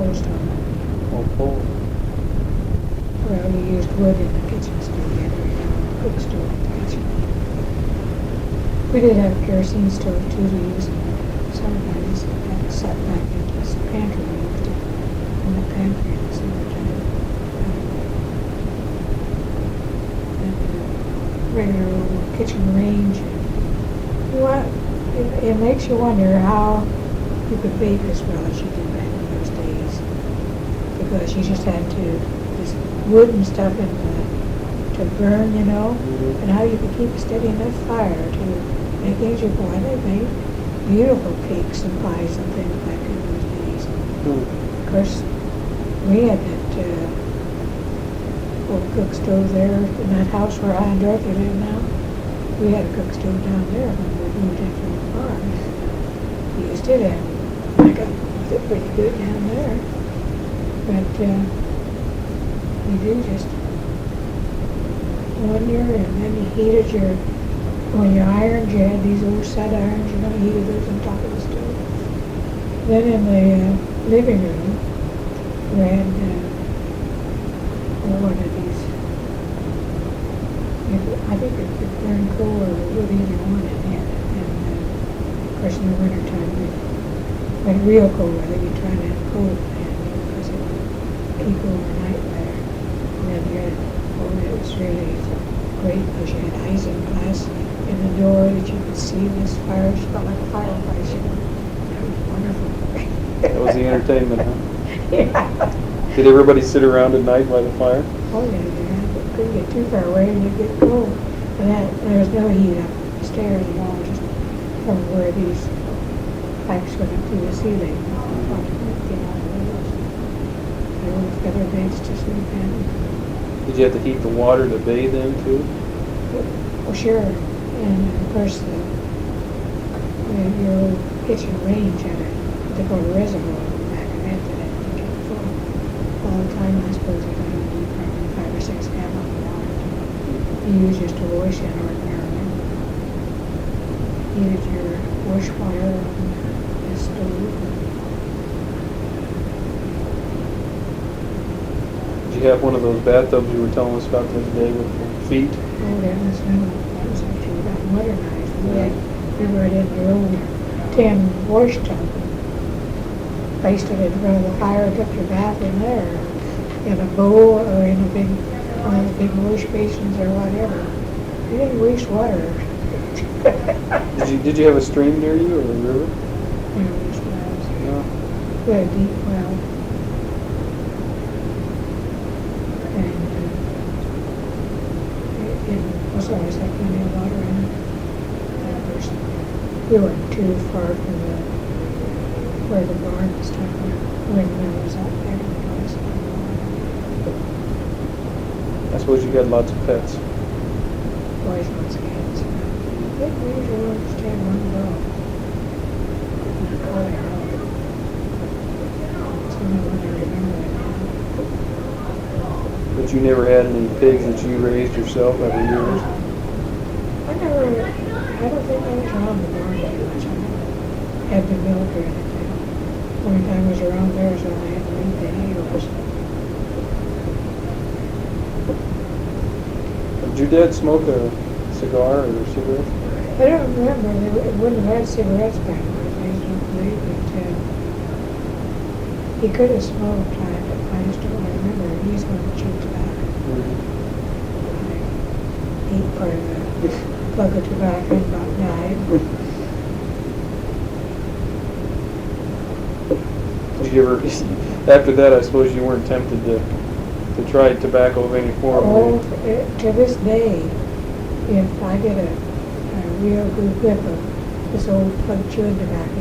coal stove. Oh, coal. Well, you used wood in the kitchen stove, you had a cook stove in the kitchen. We did have a kerosene stove too to use in the summertime. That set back into this pantry. We used it in the pantry in the summertime. And the regular old kitchen range. It makes you wonder how you could bake as well as you did back in those days. Because you just had to, this wood and stuff to burn, you know, and how you could keep a steady enough fire to make things you boy. They made beautiful cakes and pies and things back in those days. Of course, we had that old cook stove there in that house where I and Dorothy live now. We had a cook stove down there when we moved in from the farm. We used it and I got with it pretty good down there. But you do just wonder, and then you heated when you ironed, you had these old set irons, you know, you heated those on top of the stove. Then in the living room, we had one of these, I think it could burn coal or wood, either one in here. And of course in the wintertime, we went real cold. I think you try to have coal in there because it would keep overnight there. And then you had, it was really great because you had isinglass in the door that you could see this fire. It felt like a fireplace, you know. That was wonderful. That was the entertainment, huh? Yeah. Did everybody sit around at night by the fire? Oh yeah, you couldn't get too far away and you'd get cold. And there was no heat up the stairs at all, just from where these pipes went up through the ceiling. There were feather beds to sleep in. Did you have to heat the water to bathe in too? Oh sure, and of course your old kitchen range had what they call a reservoir on the back of it that had to get full all the time. I suppose it would be probably 5 or 6 gallons of water you use just to wash in ordinarily. Heated your wash water on the stove. Did you have one of those bathtubs you were telling us about the other day with the feet? Oh, that was actually about modernized. We were in the old tin wash tub. Placed it in front of the fire, took your bath in there, in a bowl or in one of the big wash basins or whatever. You didn't waste water. Did you have a stream near you or a river? You know, these wells. No. We had a deep well. And it was always had plenty of water in it. And of course, we weren't too far from where the barn and stuff were. Windmill was out there in the place. I suppose you had lots of pets. Boys, lots of cats. I think we usually just had one dog. And a collie dog. It's the only one I remember right now. But you never had any pigs that you raised yourself every year? I don't think I was around the barn very much. I had the milk or anything. The only time I was around there was when I had to leave the hay or something. Did your dad smoke a cigar or a cigarette? I don't remember. They wouldn't have had cigarettes back in those days, I don't believe, but he could have smoked. I just don't remember. He smoked cheap tobacco. I ate part of a plug of tobacco and about died. Did you ever, after that, I suppose you weren't tempted to try tobacco of any form? Oh, to this day, if I get a real good whiff of this old plug chewing tobacco,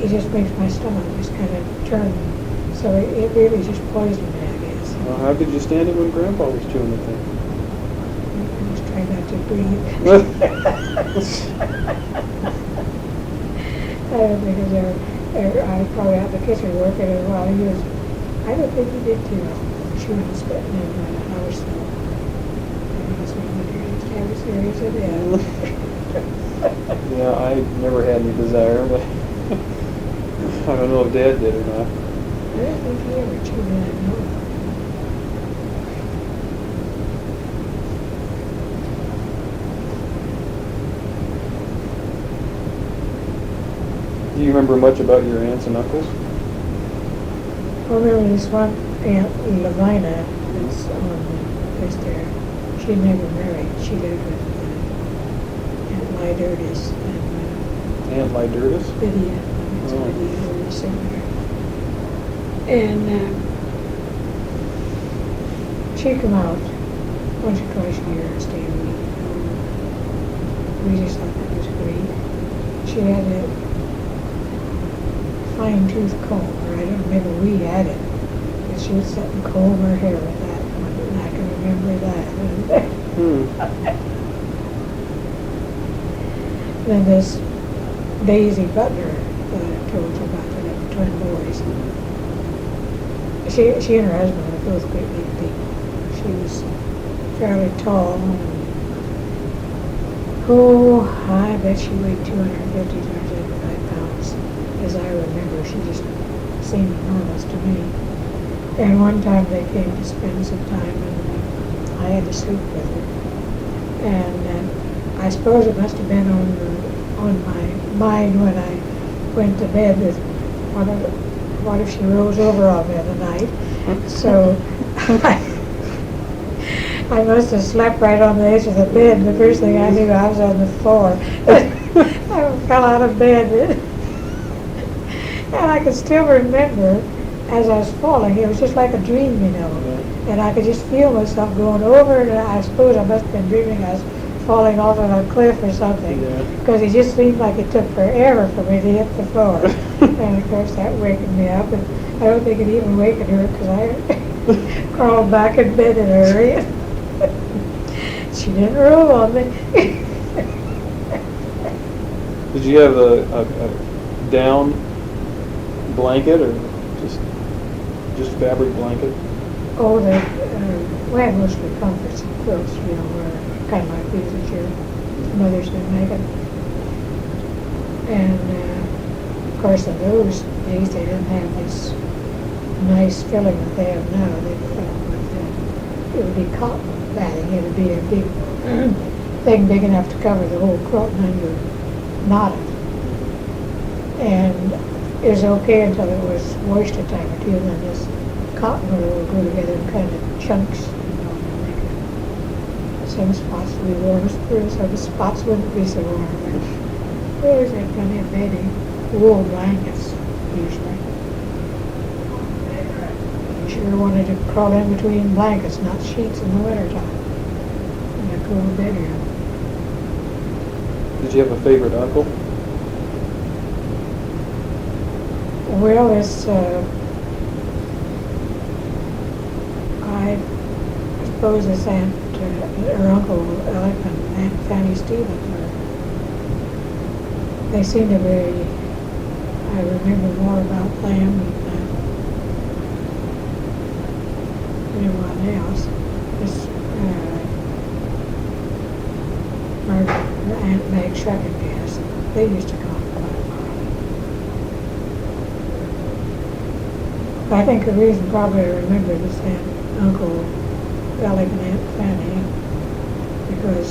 it just makes my stomach just kind of turn. So it really just poisoned me, I guess. Well, how could you stand it when Grandpa was chewing the thing? I just try not to breathe. Because I was probably out in the kitchen working, and while he was, I don't think he did too well. Chewing and spitting in the house. So I guess we used to have a series of that. Yeah, I never had any desire, but I don't know if Dad did or not. don't think he ever chewed that nose. Do you remember much about your aunts and uncles? I remember this one Aunt Levina that's on this there. She never married. She lived with Aunt Lydurtis and Aunt Lydurtis? Lydia. It's Oh. Lydia Lydurtis in there. And she'd come out once or twice a year and stay a week. We just thought that was great. She had a fine tooth comb, or I don't remember we had it, but she would sit and comb her hair with that, and I can remember that. Then this Daisy Butler that I told you about, that had twin boys. She and her husband were both great big people. She was fairly tall, and I bet she weighed 250, 275 pounds. As I remember, she just seemed enormous to me. And one time they came to spend some time, and I had to sleep with her. And I suppose it must have been on my mind when I went to bed that what if she rolls over on me in the night? So I must have slept right on the edge of the bed, and the first thing I knew, I was on the floor. I fell out of bed. And I can still remember, as I was falling, it was just like a dream, you know. And I could just feel myself going over, and I suppose I must have been dreaming I was falling off of a cliff or something. Because it just seemed like it took forever for me to hit the floor. And of course that wakened me up, and I don't think it even wakened her, because I crawled back in bed in a hurry. She didn't roll on me. Did you have a down blanket or just fabric blanket? Oh, we had mostly comforts and quilts, you know, kind of like these that your mother's been making. And of course, in those days, they didn't have this nice filling that they have now. They filled with it would be cotton batting. It would be a big thing, big enough to cover the whole quilt, and then you knot it. And it was okay until it was moisture time or two, and then this cotton would go together in kind of chunks, you know, and make it. Some spots would be warm, some spots wouldn't be so warm. We always had plenty of bedding, wool blankets, usually. You sure wanted to crawl in between blankets, not sheets in the wintertime. In a cool bedroom. Did you have a favorite uncle? Well, it's, I suppose it's Aunt, her Uncle Alec and Aunt Fanny Stevens. They seem to be, I remember more about them than anyone else. This, Margaret, Aunt Meg Shuckengas, they used to come quite a lot. I think the reason probably I remember this Aunt Uncle Alec and Aunt Fanny, because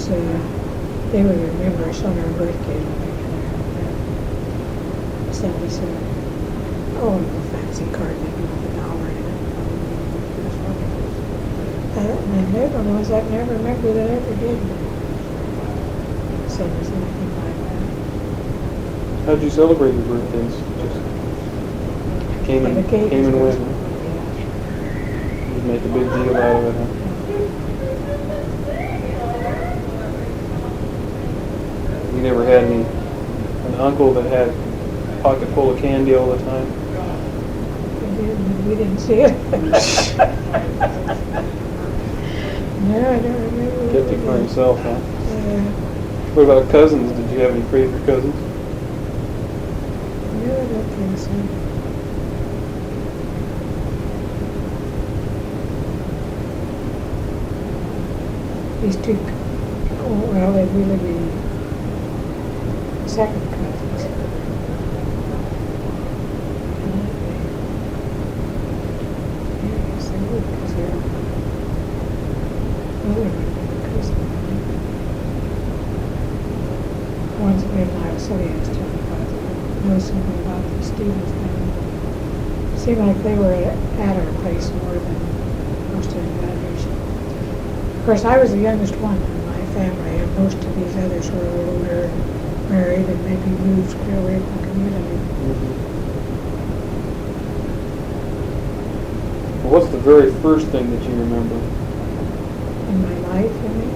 they would remember us on our birthday. Send us a little fancy card, maybe with $1 in it. And they're the ones I can never remember that ever did send us anything like that. How'd you celebrate your birthdays? Just came and went. You make a big deal out of it, huh? You never had an uncle that had a pocket full of candy all the time? We didn't see it. No, I don't remember. Kept it for himself, huh? What about cousins? Did you have any favorite cousins? No, I don't think so. These two, well, they'd really be second cousins. old because they're older than Christmas. Once when I was silly, I was telling about know something about the students now. It seemed like they were at our place more than most of the others. Of course, I was the youngest one in my family, and most of these others were older and married and maybe moved clear away from the community. What's the very first thing that you remember? In my life, I mean.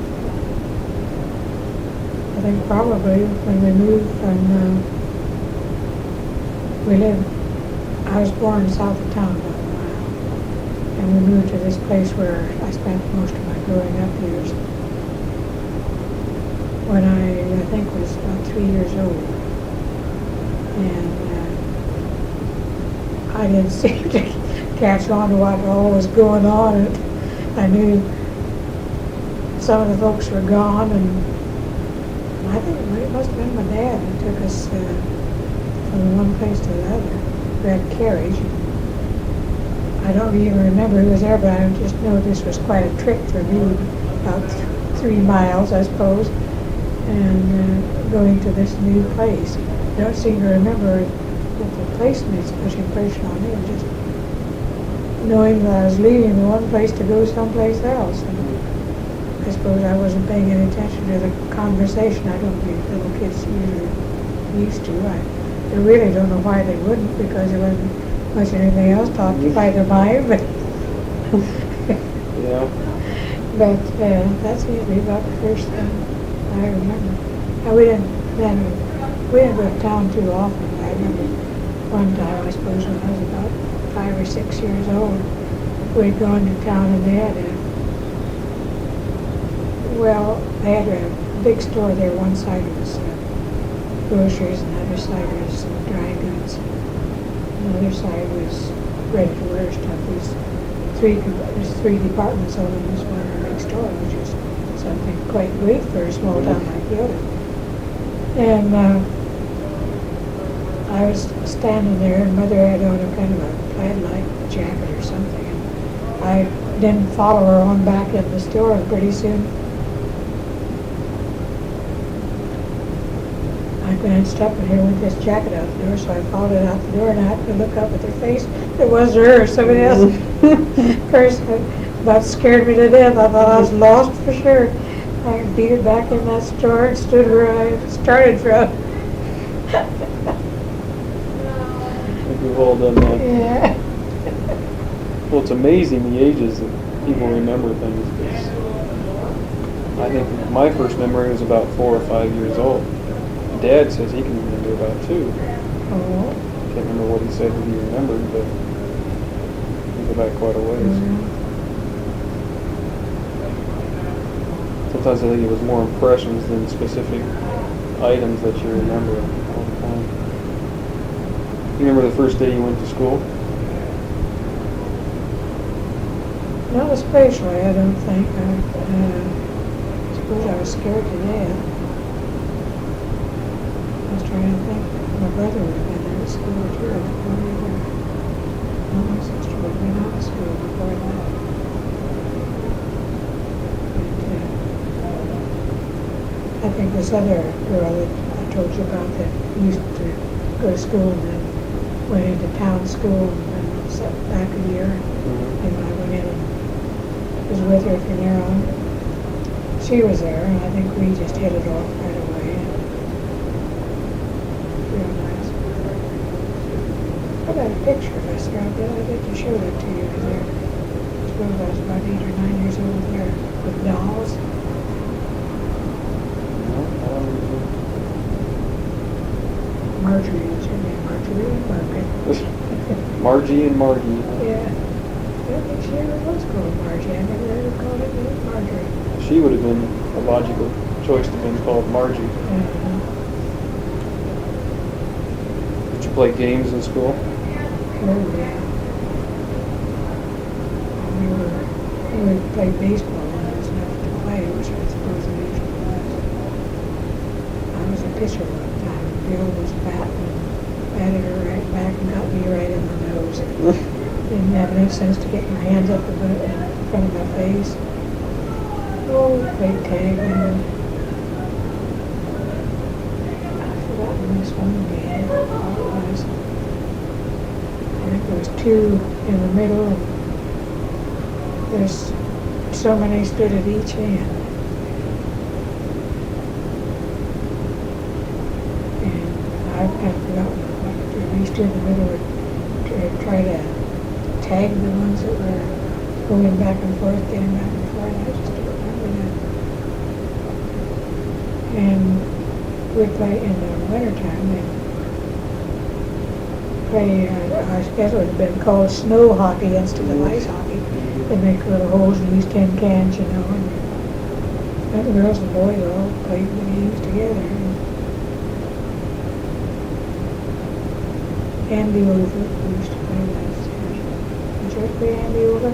I think probably when we moved from, I was born south of town about a mile, and we moved to this place where I spent most of my growing up years. When I think was about 3 years old, and I didn't seem to catch on to what all was going on, and I knew some of the folks were gone, and I think it must have been my dad that took us from one place to the other. We had a carriage. I don't even remember who was there, but I just know this was quite a trip for me, about 3 miles, I suppose, and going to this new place. I don't seem to remember that the place made such impression on me, just knowing that I was leaving one place to go someplace else. And I suppose I wasn't paying any attention to the conversation. I don't think little kids usually used to. I really don't know why they wouldn't, because there wasn't much anything else to occupy their mind. But yeah. But that seems to be about the first thing I remember. And we didn't go to town too often. I remember one time, I suppose, when I was about 5 or 6 years old, we'd gone to town and they had a big store there. One side was groceries and the other side was dry goods. And the other side was ready-to-wear stuff. There's three departments all in this one big store, which is something quite great for a small town like Yoda. And I was standing there, and Mother had on a kind of a plaid-like jacket or something. And I didn't follow her on back in the store, and pretty soon I glanced up and here went this jacket out the door, so I followed it out the door, and I happened to look up at her face. It was her or somebody else. First, that scared me to death. I thought I was lost for sure. I beat it back in that store and stood where I started from. I think we've all done that. Yeah. Well, it's amazing the ages that people remember things. 'Cause I think my first memory was about 4 or 5 years old. Dad says he can remember about 2. Oh. Can't remember what he said that he remembered, but we go back quite a ways. Mm-hmm. Sometimes I think it was more impressions than specific items that you remember all the time. You remember the first day you went to school? Not especially, I don't think. I suppose I was scared to death. I was trying to think. My brother would have been there at school too. My sister would have been out of school before that. But, I think this other girl that I told you about that used to go to school and then went into town school and then sat back a year. And I went in and was with her from there on. She was there, and I think we just hit it off right away. Real nice. I got a picture of us there. I get to show that to you there. I suppose I was about 8 or 9 years old there with dolls. Marjorie was her name. Marjorie and Margaret. Margie and Margie. Yeah. I don't think she ever was called Margie. I never heard her called it Marjorie. She would have been a logical choice to have been called Margie. Did you play games in school? Oh, yeah. We played baseball when there was enough to play, which I suppose it usually was. I was a pitcher one time. Bill was batting, batted her right back and got me right in the nose. Didn't have enough sense to get my hands up in front of my face. Oh, played tag and I've forgotten this one game. What it was. I think there was two in the middle, and there's so many stood at each end. And I've kind of forgotten what at least in the middle to try to tag the ones that were going back and forth, getting back and forth. I just don't remember that. And we play in the wintertime. They play, I guess it would have been called snow hockey instead of ice hockey. They make little holes and use tin cans, you know, and the girls and boys all played the games together. Andy Over, we used to play that. Did you ever play Andy Over?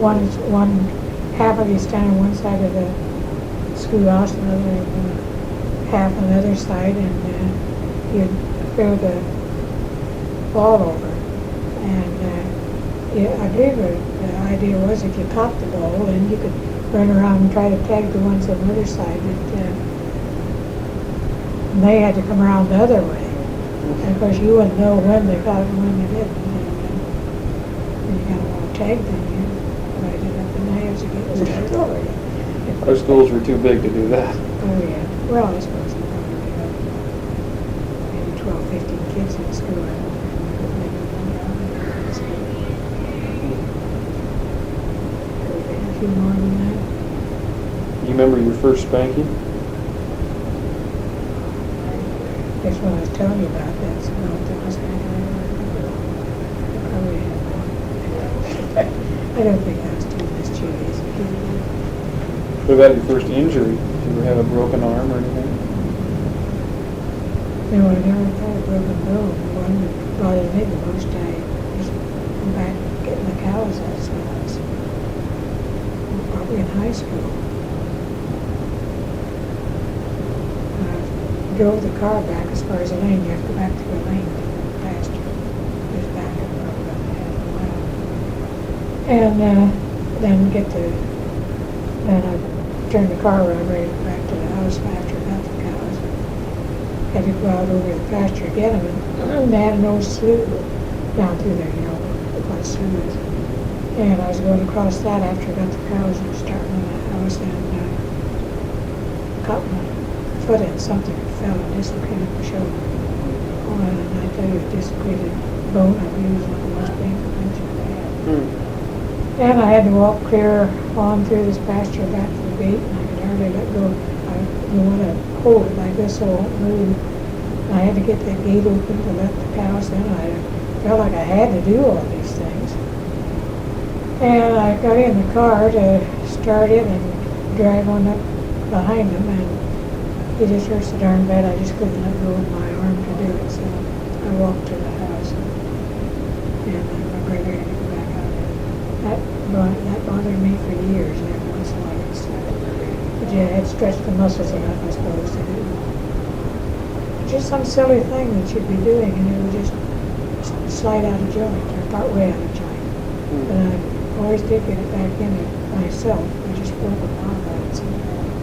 One half of you stand on one side of the schoolhouse, another half on the other side, and you'd throw the ball over. And I believe the idea was if you caught the ball, then you could run around and try to tag the ones on the other side. And they had to come around the other way. And of course, you wouldn't know when they caught it and when they didn't. And you got to want to tag them. You right it up the knives again. Our schools were too big to do that. Oh, yeah. Well, I suppose there probably maybe 12, 15 kids in school. I don't know. Maybe a few more than that. You remember your first spanking? That's what I was telling you about. That's about the last time I probably had one. I don't think I was too mischievous. What about your first injury? Did you ever have a broken arm or anything? No, I never had a broken bone. The one that bothered me the most, I was back getting the cows out, so I was probably in high school. Drove the car back as far as the lane. You have to go back to the lane to the pasture. Just back up probably about half a mile. And then I turned the car around, ready to go back to the house after I got the cows. Had to go out over the pasture to get them, and they had an old slough down through there, you know, what slough is. And I was going across that after I got the cows and starting on the house, and caught my foot in something that fell and dislocated my shoulder. Oh, and I tell you, a dislocated bone I've used one of the most painful things I've had. And I had to walk clear on through this pasture back to the gate, and I could hardly let go. I didn't want to hold it like this so it won't move. And I had to get that gate open to let the cows in. I felt like I had to do all these things. And I got in the car to start it and drive on up behind them, and it just hurt so darn bad I just couldn't let go of my arm to do it. So I walked to the house, and my brother had to go back out. That bothered me for years. And every once in a while it started. But yeah, I had stretched the muscles enough, I suppose, to do it. Just some silly thing that you'd be doing, and it would just slide out of joint or part way out of joint. But I always did get it back in it myself. I just broke a lot of that sometimes.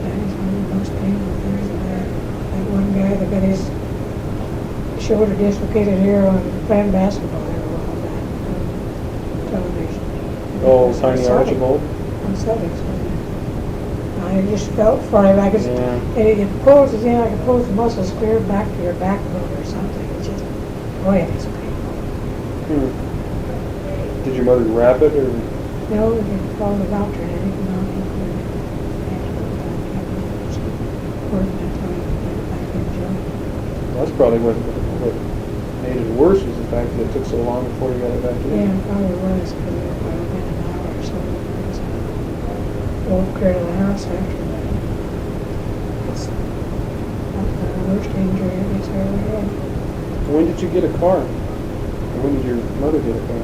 That is one of the most painful things of that. That one guy that got his shoulder dislocated here on playing basketball there a while back on television. Oh, Tiny Archibald? On Celtics. I just felt for him. I could, it pulls it in, I could pull the muscles clear back to your backbone or something. It's just, boy, it is painful. Did your mother wrap it, or? No, we didn't call the doctor and anything. That's probably what made it worse, was the fact that it took so long before you got it back in. Yeah, it probably was, because it would have been an hour or so. Walked clear to the house after that. It's not the worst injury I guess I ever had. When did you get a car? Or when did your mother get a car?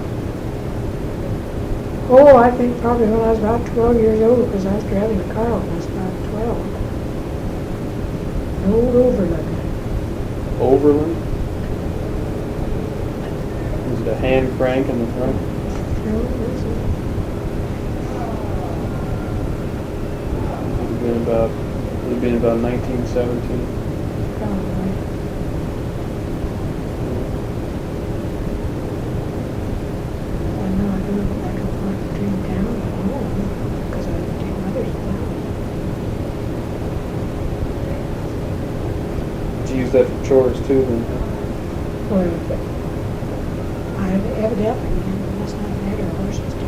Oh, I think probably when I was about 12 years old, because I was driving a car when I was about 12. An old Overland. Overland? Was it a hand crank in the front? No, it wasn't. Would have been about 1917. Probably. I know I do look like I want to dream down at home because I didn't take mother's now. Did you use that for chores too then? Well, I evidently must not have had her horses to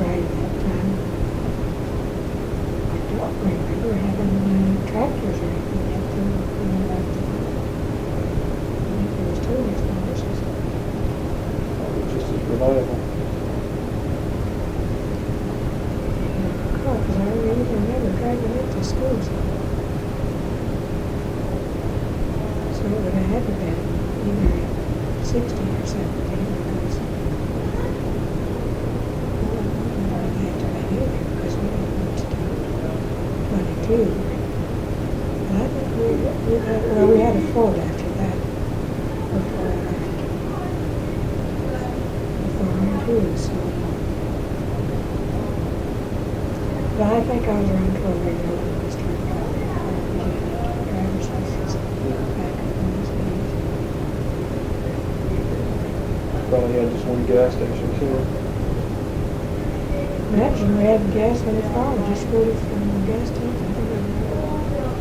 ride at that time. I don't remember having tractors or anything yet too. I think there was two of these horses. Probably just as reliable. Because I really remember driving it to school. So it would have had to been either 60 or 70 because I had to be here because we didn't reach to 22. And I think we had a Ford after that. Before I left. Before I too, so. But I think I was around 12 years old when I started driving driver's license back in those days. Probably had just one gas station too. Imagine we had gas in the car, just rode it from the gas station to the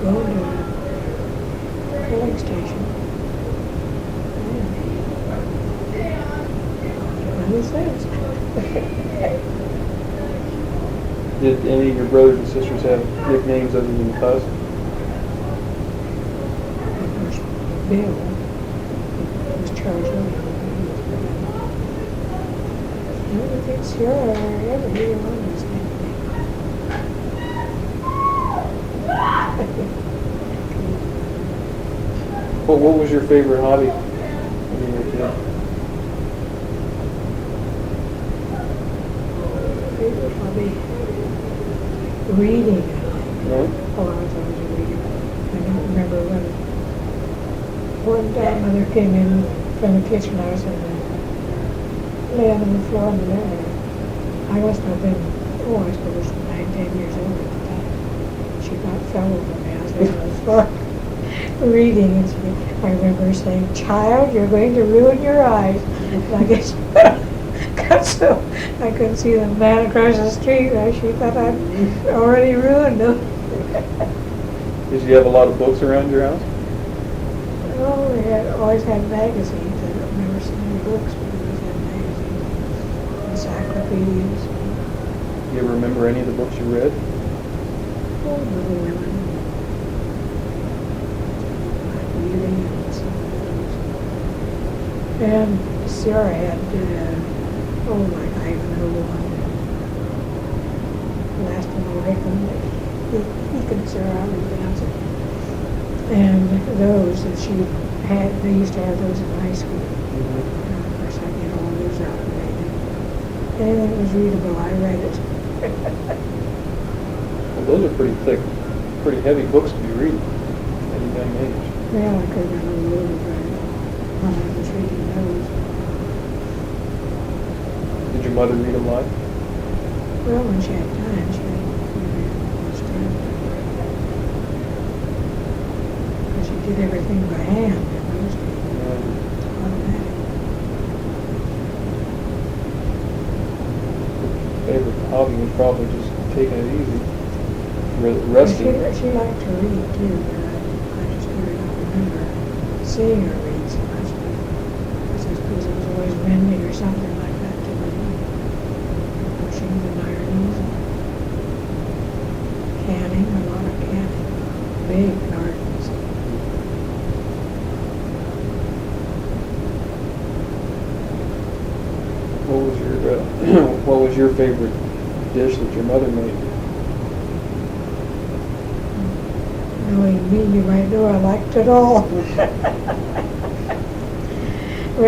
going to a filling station. What is this? Did any of your brothers and sisters have nicknames other than Buzz? Of course, Bill was Charles William. I don't think Sarah ever hear one of his What was your favorite hobby when you were a kid? favorite hobby? Reading, I think. No? Oh, I was always a reader. I don't remember when. One time Mother came in from the kitchen house and lay on the floor in the living room. I must have been, I suppose 9, 10 years old at the time. She about fell over me. I was laying on the floor reading, and I remember her saying, "Child, you're going to ruin your eyes." And I guess got so I couldn't see the man across the street. She thought I'd already ruined them. Did you have a lot of books around your house? Oh, we always had magazines. I don't remember so many books, but we always had magazines, encyclopedias. You ever remember any of the books you read? Oh, Little Women. Reading and some of those. And Sarah had, like Ivanhoe and Last of the Victim. He could Sarah, how do you pronounce it? And those that she had, they used to have those in high school. And of course, I get all those out and anything that was readable, I read it. Well, those are pretty thick, pretty heavy books to be reading at a young age. Well, I could have been a little overdrawn when I was reading those. Did your mother read a lot? Well, when she had time, she read much time. Because she did everything by hand in those days. Automatic. Favorite hobby was probably just taking it easy. Resting. She liked to read too, but I just really don't remember seeing her read so much. Because I suppose it was always mending or something like that to me. Machines and irons and canning, a lot of canning. Big gardens. What was your favorite dish that your mother made? Knowing me, you might know I liked it all. We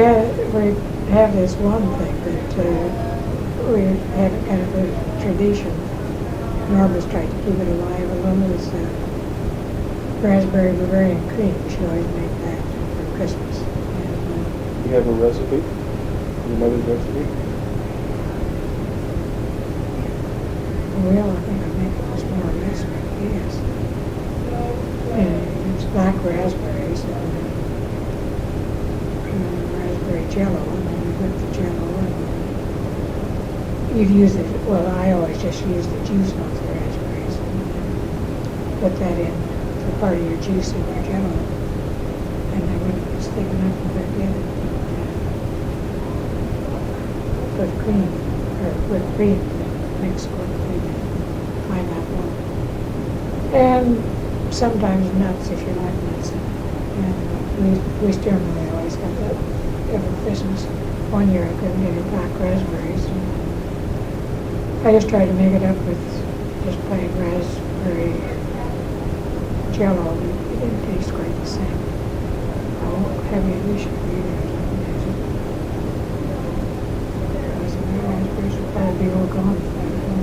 have this one thing that we have kind of a tradition. Norma's tried to keep it alive a little. Is raspberry Bavarian cream. She always make that for Christmas. And, You have a recipe? Your mother's recipe? Well, I think I make it just more or less what it is. And it's black raspberries and raspberry jello, and then you whip the jello and you'd use it, well, I always just use the juice off the raspberries and put that in for part of your juice in your jello. And then when it was thick enough to put in it, put cream, or whipped cream, mixed with cream and pineapple. And sometimes nuts if you like nuts. And we generally always have that every Christmas. One year I couldn't get any black raspberries. I just tried to make it up with just plain raspberry jello. It didn't taste quite the same. I won't have any wish for either. Because the raspberries would probably be all gone if I had them.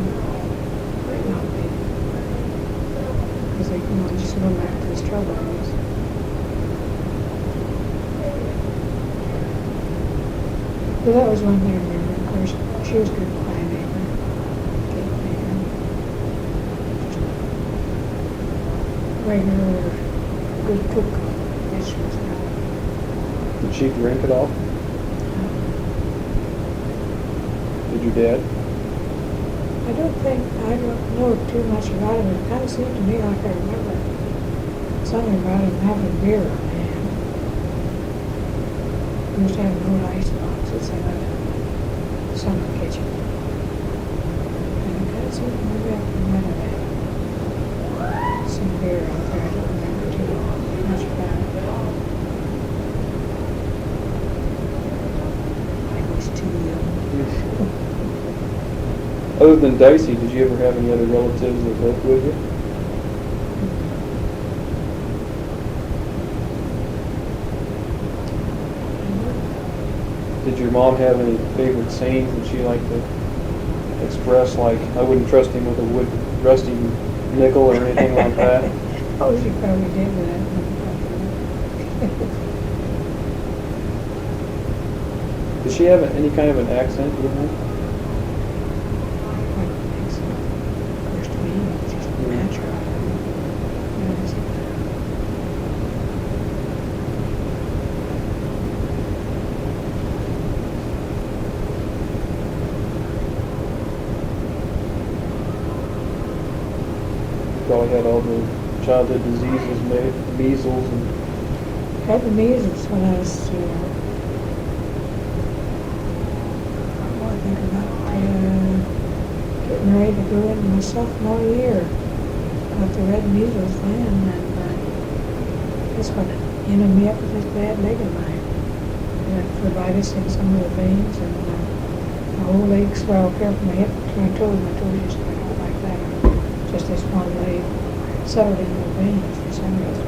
Might not be. Because they can only just go back to the strawberries. But that was one thing I remember. Of course, she was a good pie maker, cake maker. Regular good cook. Yes, she was not. Did she drink at all? Did your dad? I don't know too much about him. It kind of seemed to me like I remember something about him having beer on hand. He used to have an old ice box that's in the summer kitchen. And it kind of seemed to me like I might have had some beer out there. I don't remember too much about it. I was too young. Other than Dicey, did you ever have any other relatives that lived with you? Did your mom have any favorite sayings that she liked to express, like, I wouldn't trust him with a wood rusty nickel or anything like that? Oh, she probably did that. Did she have any kind of an accent, do you think? I don't think so. Of course, to me, it's just natural. Probably had all the childhood diseases, measles and... I had the measles when I was, I think about getting ready to go into my sophomore year. Got the red measles then, and that's what ended me up with this bad leg of mine. I had phlebitis in some of the veins, and my whole leg swelled here from my hip to my toes. My toes just went out like that. Just this one leg settled in the veins for some reason.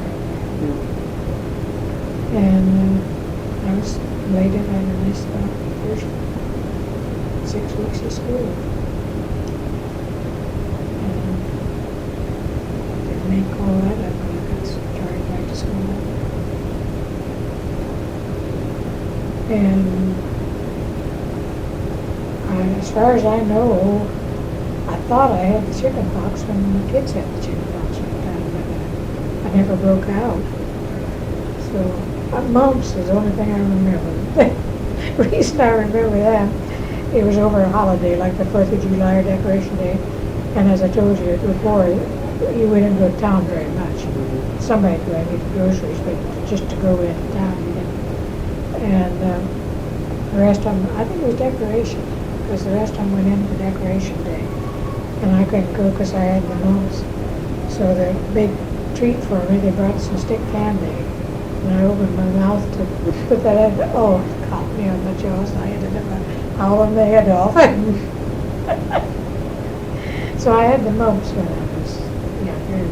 And I was laid in and missed the first 6 weeks of school. And didn't make all that up when I got started back to school. And as far as I know, I thought I had the chicken pox when the kids had the chicken pox one time, but I never broke out. So mumps is the only thing I remember. The reason I remember that, it was over a holiday, like the 4th of July or Decoration Day, and as I told you before, you wouldn't go to town very much. Somebody would go and get the groceries, but just to go into town, you didn't. And the rest of them, I think it was Decoration, because the rest of them went in for Decoration Day. And I couldn't go because I had the mumps. So the big treat for me, they brought some stick candy. And I opened my mouth to put that in. Oh, it caught me on the jaws, and I ended up howling my head off. So I had the mumps when I was younger.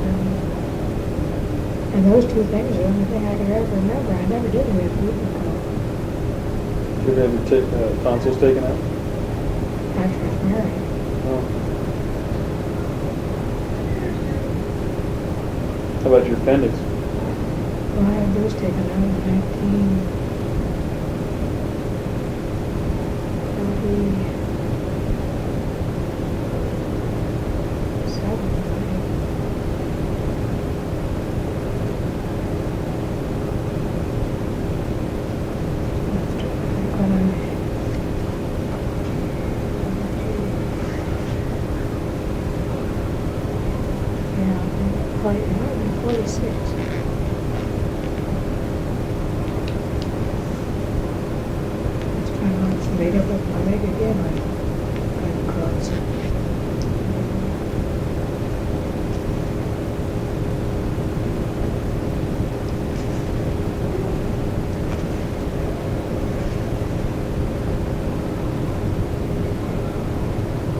And those two things are the only thing I could ever remember. I never did have whooping cough. Did you ever take tonsils taken out? After I was married. Oh. How about your appendix? Well, I had those taken out in Yeah, 46. It's kind of like made up with my leg again, like clothes.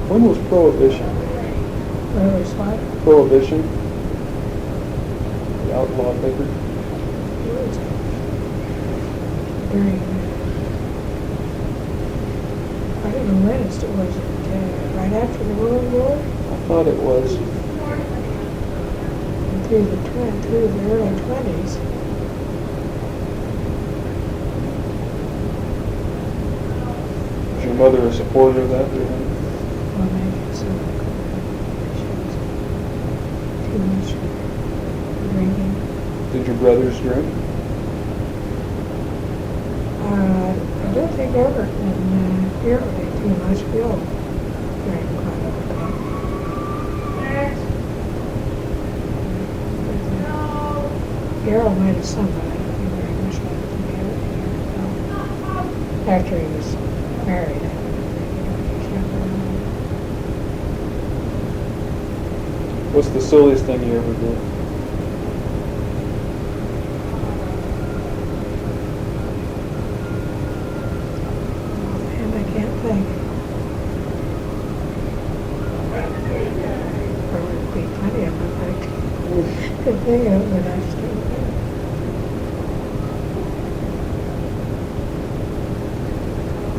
When was Prohibition? Where was what? Prohibition? The outlaw liquor? During, I don't know when it was, right after the World War? I thought it was. Through the early 20s. Was your mother a supporter of that? Well, maybe it's too much drinking. Did your brothers drink? I don't think Robert and Harold did too much. Bill drank quite a bit. Harold might have some, but I don't think very much like Harold. After he was married, I don't think he drank. What's the silliest thing you ever did? And I can't think. There would be plenty of them, I could think of, but I still can't.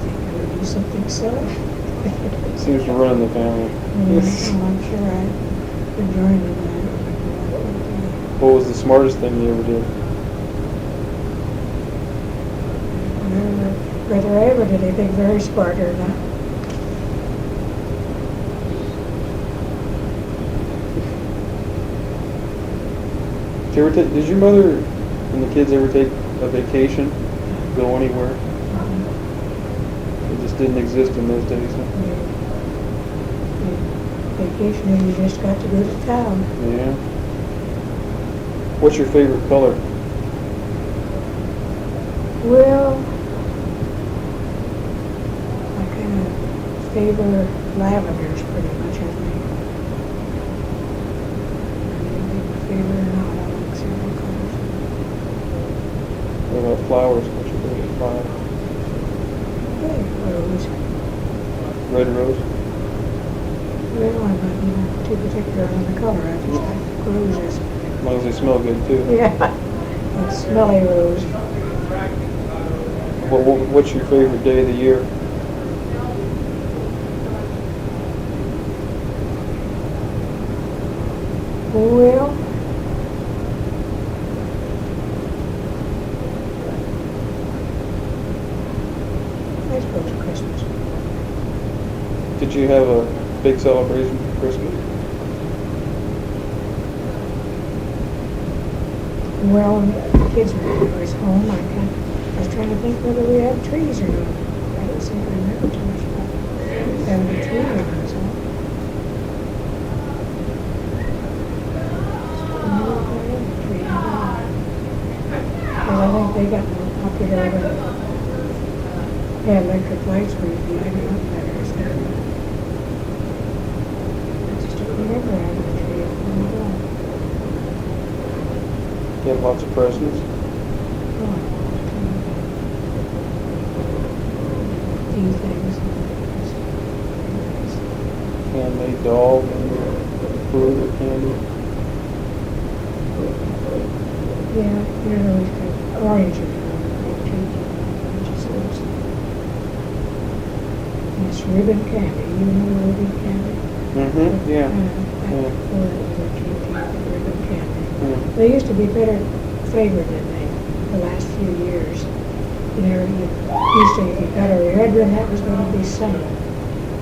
Think I would do something silly. Seems to run in the family. Well, I'm sure I'd enjoy that. What was the smartest thing you ever did? Whether I ever did anything very smart or not. Did your mother and the kids ever take a vacation? Go anywhere? It just didn't exist in those days. Huh? Vacation, you just got to go to town. Yeah. What's your favorite color? Well, I kind of favor lavenders pretty much, I think. I favor not, I like several colors. What about flowers? What's your favorite flower? Okay, rose. Red rose? Well, I'm not too particular on the color, I just like roses. As long as they smell good too. Yeah, and smelly rose. What's your favorite day of the year? Well, I suppose Christmas. Did you have a big celebration for Christmas? Well, the kids were always home. I was trying to think whether we had trees or not. I don't seem to remember too much about having a tree or not. So. Because I think they got more popular when they had electric lights where you'd light it up better. So. I just don't remember having a tree. I don't know. You have lots of presents? Few things. Handmade doll, food or candy? Yeah, you're always good. Orange is it's ribbon candy. You know ribbon candy? Mm-hmm, yeah. Ribbon candy. Mm. They used to be better flavored than they the last few years. You know, you used to, if you got a red one, that was gonna be summer.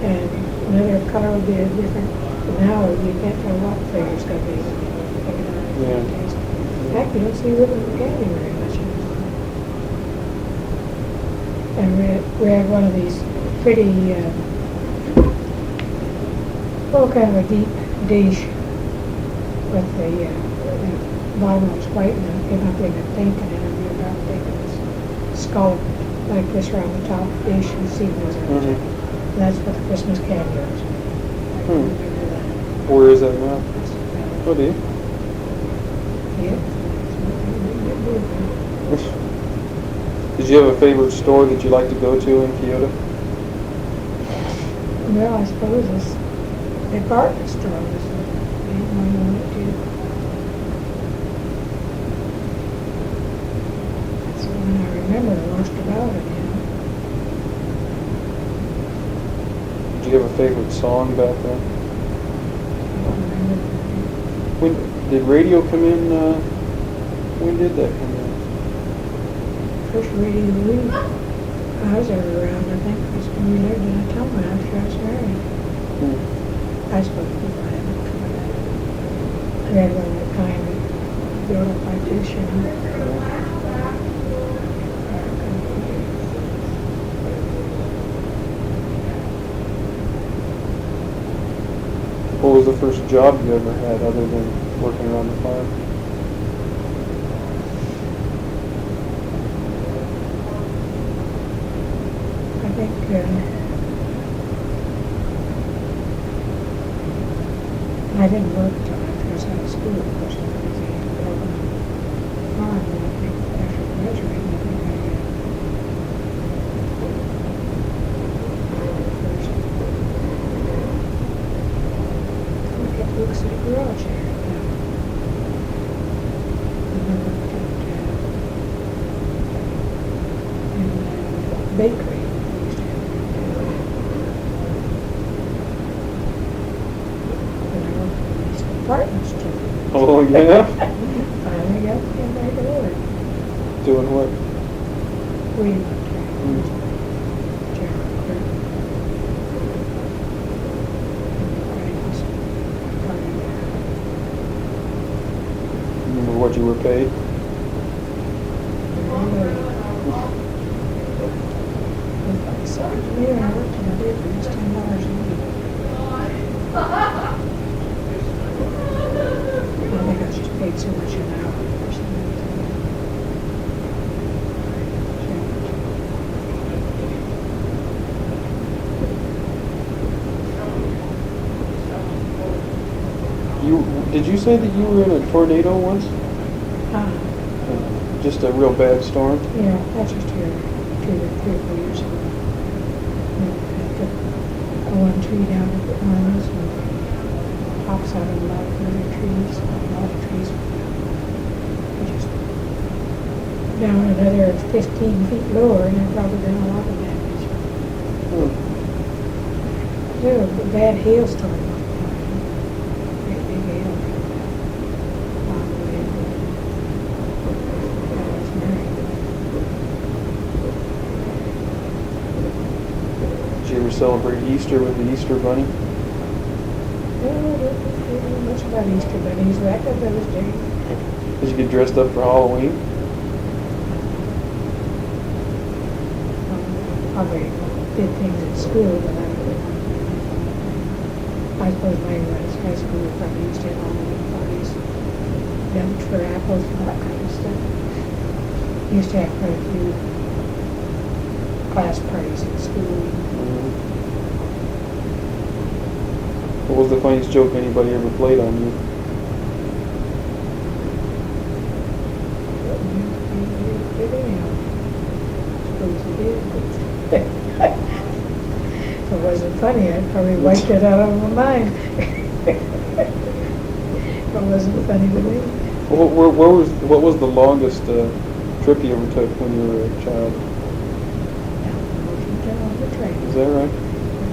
And another color would be a different, but now you can't tell what flavor's gonna be when you pick it up. Yeah. In fact, you don't see ribbon candy very much anymore. And we had one of these pretty, kind of a deep dish with the bottom was white and it came up in a pink and then we were about thinking it was scalloped like this around the top dish and seedlings on the top. That's what the Christmas candy was. I can remember that. Where is that now? Oh, do you? Yeah. Did you have a favorite store that you like to go to in Kyoto? Well, I suppose this department store was the main one I went to. That's the one I remember most about it, you know. Did you have a favorite song back then? I don't remember. When did radio come in? When did that come in? First radio I was ever around, I think, was when we lived in a town after I was married. I suppose people had it coming out. I had one that kind of built up like this, you know. What was the first job you ever had other than working around the farm? I think I didn't work until after I was out of school, of course. I was on the farm, and I think after graduating, I think I first look at books at a garage here. And I worked at in a bakery. Department store. Oh, yeah? Finally got to get back to work. Doing what? Waiting on train. General clerk. Remember what you were paid? Yeah, I worked in a bakery. It's $10 a week. I think I was just paid so much an hour or something. Did you say that you were in a tornado once? Just a real bad storm? Yeah, that's just here 3 or 4 years ago. I took one tree down at the corners and tops out of a lot of other trees. A lot of trees were just down another 15 feet lower, and there probably been a lot of damage. There was a bad hailstorm one time. Great big hail. All the way over. I was married. Did you ever celebrate Easter with the Easter Bunny? Well, I don't know much about Easter bunnies. That was Mother's Day. Did you get dressed up for Halloween? Probably did things at school, but I suppose mine was high school. We probably used to have Halloween parties, dumped for apples and that kind of stuff. Used to have quite a few class parties at school. What was the funniest joke anybody ever played on you? If it wasn't funny, I'd probably wiped it out of my mind. It wasn't funny to me. What was the longest trip you ever took when you were a child? Down the train. Is that right?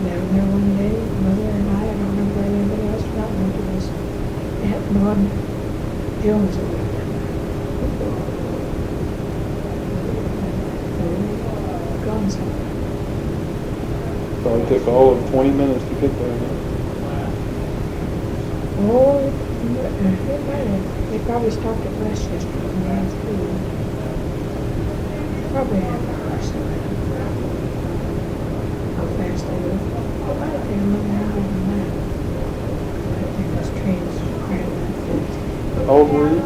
Down there one day, Mother and I don't remember anybody else, not went to this Aunt Maud Jones. gone somewhere. Probably took all of 20 minutes to get there. Huh? Oh, it might have. They probably stopped at Westchester when they ran through. Probably half an hour or so. How fast they were. It might have been a little longer than that. I think those trains ran that fast. How old were you?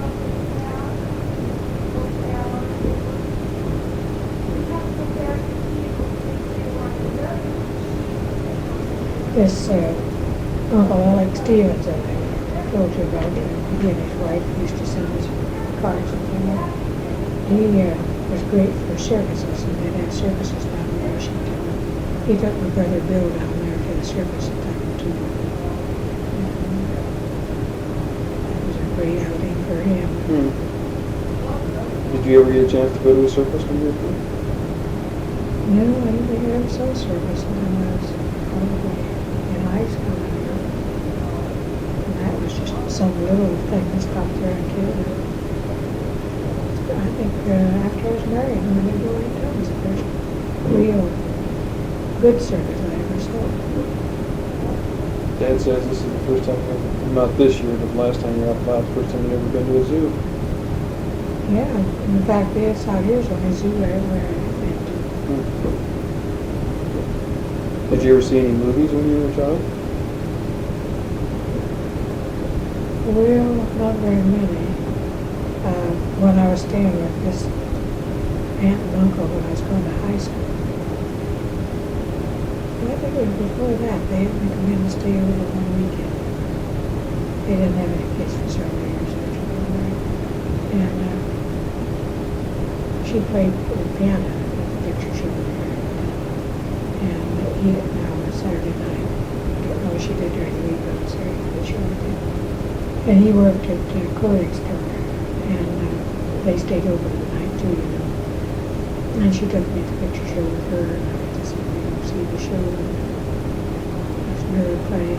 This Uncle Alex Stevens that I told you about, he and his wife used to send us cards and things. He was great for circuses, and they'd have circuses down in Washington. He took my brother Bill down there to the circus a time or two. That was a great outing for him. Did you ever get a chance to go to a circus when you were a kid? No, I don't think I ever saw a circus when I was probably in high school. And that was just some little thing that stopped there and killed it. I think after I was married, when I lived away in town, was the first real good circus I ever saw. Dad says this is the first time, not this year, but last time you were out loud, first time you ever been to a zoo. Yeah, and the fact is, out here's only zoo everywhere I've been to. Did you ever see any movies when you were a child? Well, not very many. When I was staying with this aunt and uncle when I was going to high school. Well, I think it was before that. They had me come in and stay over one weekend. They didn't have any kids for several years actually. And she played the piano at the picture show there. And he now on Saturday night. I don't know what she did during the week, but on Saturday night she did. And he worked at the clothing store. And they stayed over the night too, you know. And she took me to the picture show with her, and I went to see the show. And it was another play.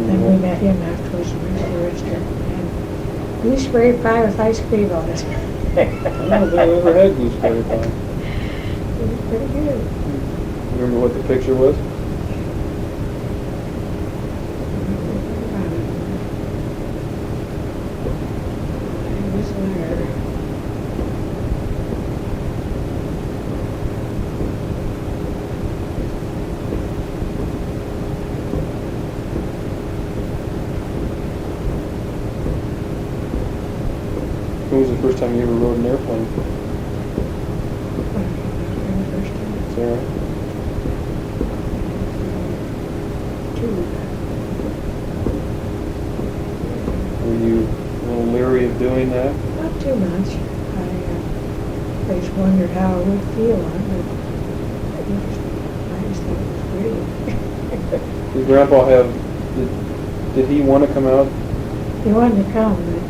And we met him afterwards, and we went to the restaurant. And gooseberry pie with ice cream on it. I don't know if I've ever had gooseberry pie. It was pretty good. Remember what the picture was? It was there. When was the first time you ever rode an airplane? Sarah? Were you a little leery of doing that? Not too much. I just wondered how it would feel on it, but I just thought it was great. Did Grandpa have, did he want to come out? He wanted to come, but,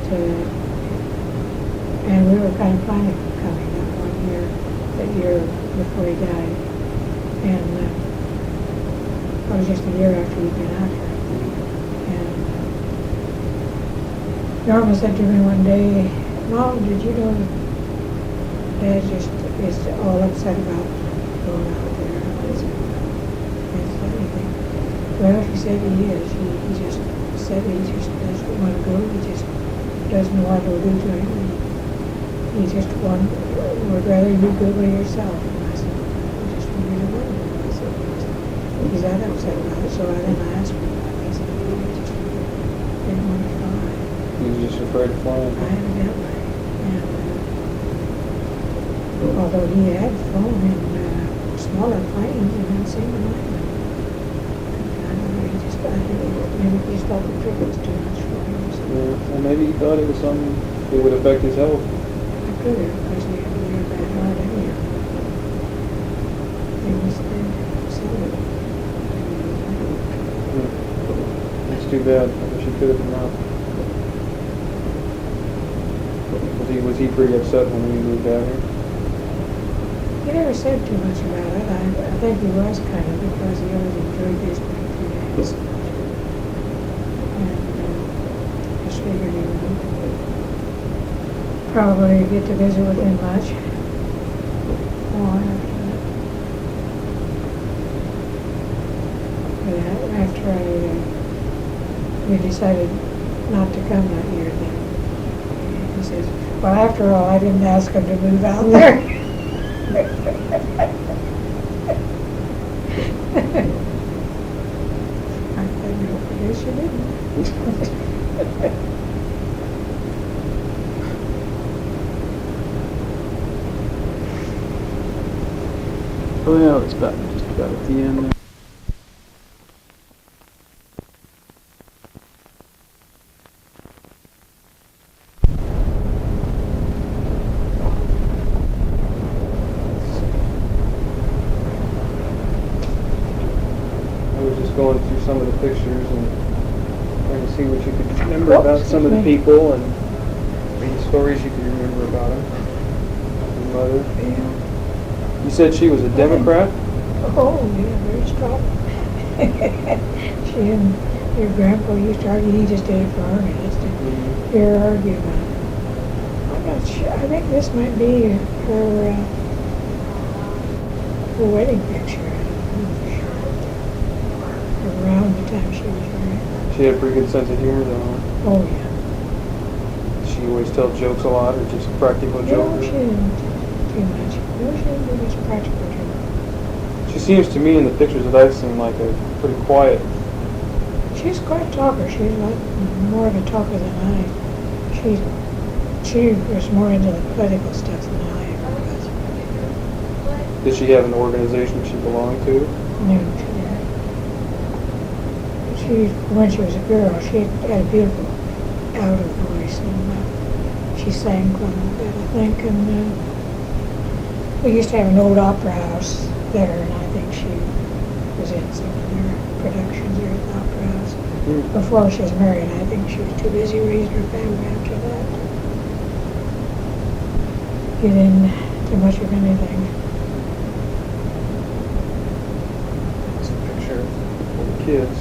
and we were kind of planning on coming that one year, that year before he died. And it was just a year after he'd been out here. And Norma said to me one day, Mom, did you know that Dad just is all upset about going out there? I said, anything. Well, she said he is. He just said he just doesn't want to go. He just doesn't know what it'll do to him. He just would rather you go by yourself. And I said, I just really wonder. I said, he's that upset about it. So then I asked him about it. He said, he just didn't want to fly. He was just afraid of flying. I evidently. And although he had flown in smaller planes and then seen them land. I don't know, he just, I think maybe he just thought the trip was too much for him. So. Yeah, well, maybe he thought it was something that would affect his health. I could have, because he had a really bad heart anyhow. They must have said it. That's too bad. I wish he could have been out. Was he pretty upset when we moved out here? He never said too much about it. I think he was kind of, because he always enjoyed visiting the United States. And just figured he would probably get to visit with him much. Oh, after we decided not to come that year, then he says, well, after all, I didn't ask him to move out there. I said, no, yes, you didn't. Well, it's just about at the end there. I was just going through some of the pictures and trying to see what you could remember about some of the people and any stories you could remember about them. Your mother. Yeah. You said she was a Democrat? Oh, yeah, very strong. She and your grandpa used to argue, he just did it for her, just to hear her argue about it. I'm not sure, I think this might be her wedding picture. Around the time she was married. She had a pretty good sense of humor though, huh? Oh, yeah. She always tell jokes a lot or just practical No, jokes? she didn't too much. No, she didn't do much practical joke. She seems to me in the pictures that I've seen like a pretty quiet. She's quite a talker. She's like more of a talker than I. She was more into the political stuff than I ever was. Did she have an organization she belonged to? No, she didn't. When she was a girl, she had a beautiful out of voice, and she sang quite a bit, I think. And we used to have an old opera house there, and I think she was in some of their productions there at the opera house. Before she was married, I think she was too busy raising her family after that. Get into much of anything. It's a picture of the kids.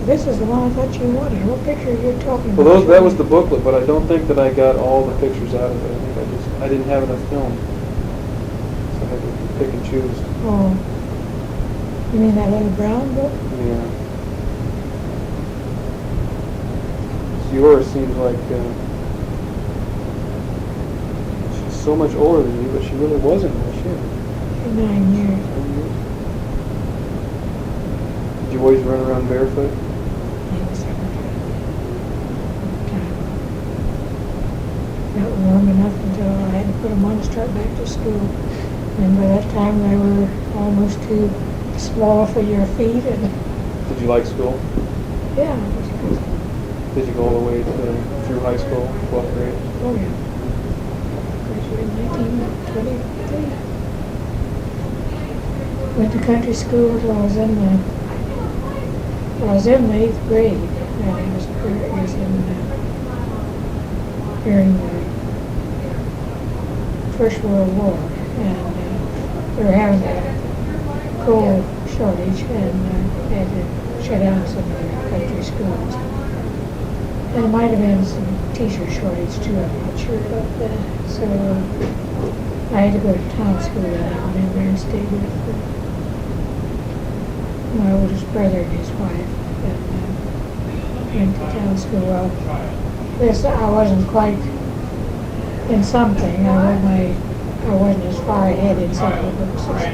This is the one I thought you wanted. What picture are you talking Well, about? that was the booklet, but I don't think that I got all the pictures out of it. I think I didn't have enough film. So I had to pick and choose. Oh. You mean that little brown book? Yeah. Yours seems like she's so much older than you, but she really wasn't, was she? 9 years. Did you always run around barefoot? Not warm enough until I had to put them on to start back to school. And by that time they were almost too small for your feet. And Did you like school? yeah, it was good. Did you go all the way through high school, 12th grade? Oh yeah. Graduated in 1923. Went to country school till I was in the 8th grade. And it was in during the First World War, and we were having a coal shortage, and had to shut down some of the country schools. And there might have been some teacher shortage too, I'm not sure about that. So I had to go to town school, and I went in there and stayed with my oldest brother and his wife, and went to town school. Well, I wasn't quite in something. I wasn't as far ahead in some of the books as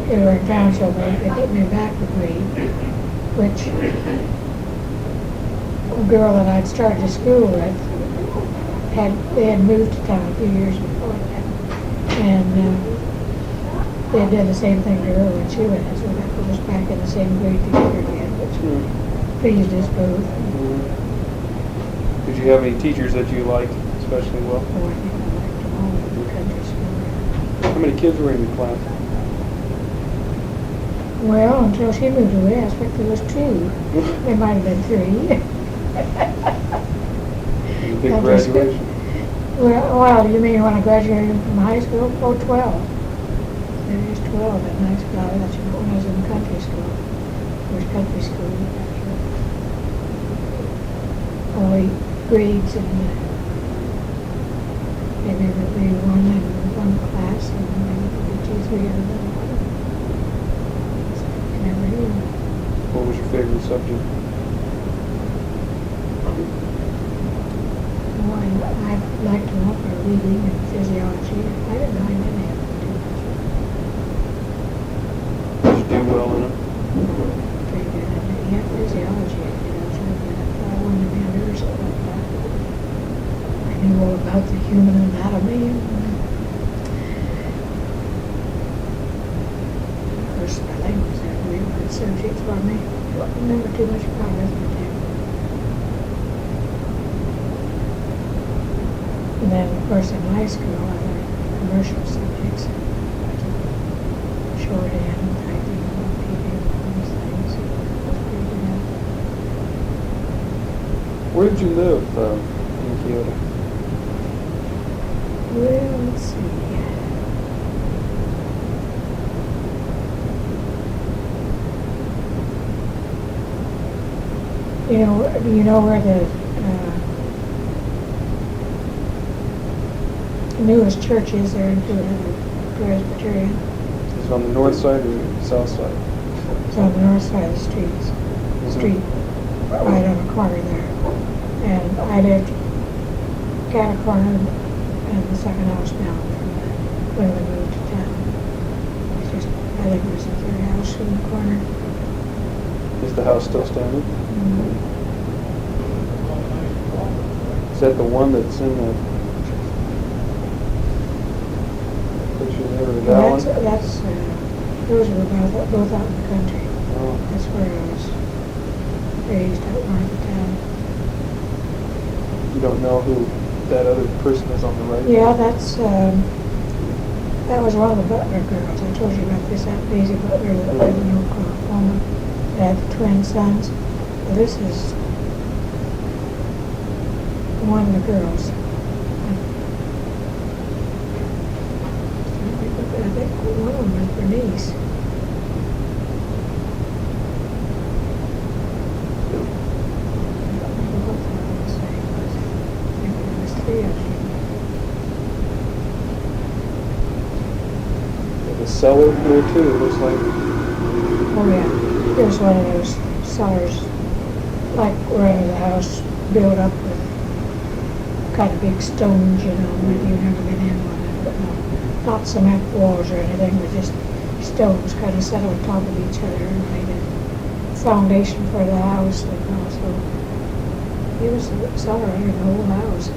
they were in town, so they hit me back a grade, which a girl that I'd started to school with they had moved to town a few years before that, and they did the same thing to her when she went in, so that put us back in the same grade together again, which pleased us both. Did you have any teachers that you liked especially well? Oh, I think I liked them all in the country school. How many kids were in your class? Well, until she moved away, I expect there was 2. There might have been 3. Big graduation. Well, you mean when I graduated from high school? Oh, 12. There was 12 in high school. That's when I was in country school. It was country school. All 8 grades, and maybe there would be one in one class, and maybe kids we had a lot of. Never knew. What was your favorite subject? Oh, I liked to look at reading and physiology. I didn't mind any of it too Did you do well in it? much. Pretty good. And yeah, physiology, I did. I was really good at that. I wanted to be a nurse like that. I knew all about the human anatomy. Of course, spelling was a real good subject for me. I don't remember too much about arithmetic. And then, of course, in high school, I learned commercial subjects, shorthand, typing, repeating, all those things. It was pretty good. Where did you live in Kyoto? Well, let's see. Do you know where the newest church is there in Kyoto, the Presbyterian? Is it on the north side or south side? It's on the north side of the street, right on the corner there. And I lived cat a corner and the second house down from that when we moved to town. It's just, I think it was the third house in the corner. Is the house still standing? Mm-hmm. Is that the one that's in the picture there, or that one? Those were both out in the country. Oh. That's where I was raised, out north of town. You don't know who that other person is on the right? Yeah, that was one of the Butler girls. I told you about this, that Daisy Butler that lived in Oklahoma. They had twin sons. Well, this is one of the girls. I think one of them was Bernice. I don't remember what the other's name was. I think there was three of them. The cellar there too, it looks like. Oh yeah, it was one of those cellars, like where the house built up with kind of big stones, maybe you've never been in one, but no, not cement walls or anything, but just stones kind of set on top of each other and made a foundation for the house, and also it was a cellar in the whole house.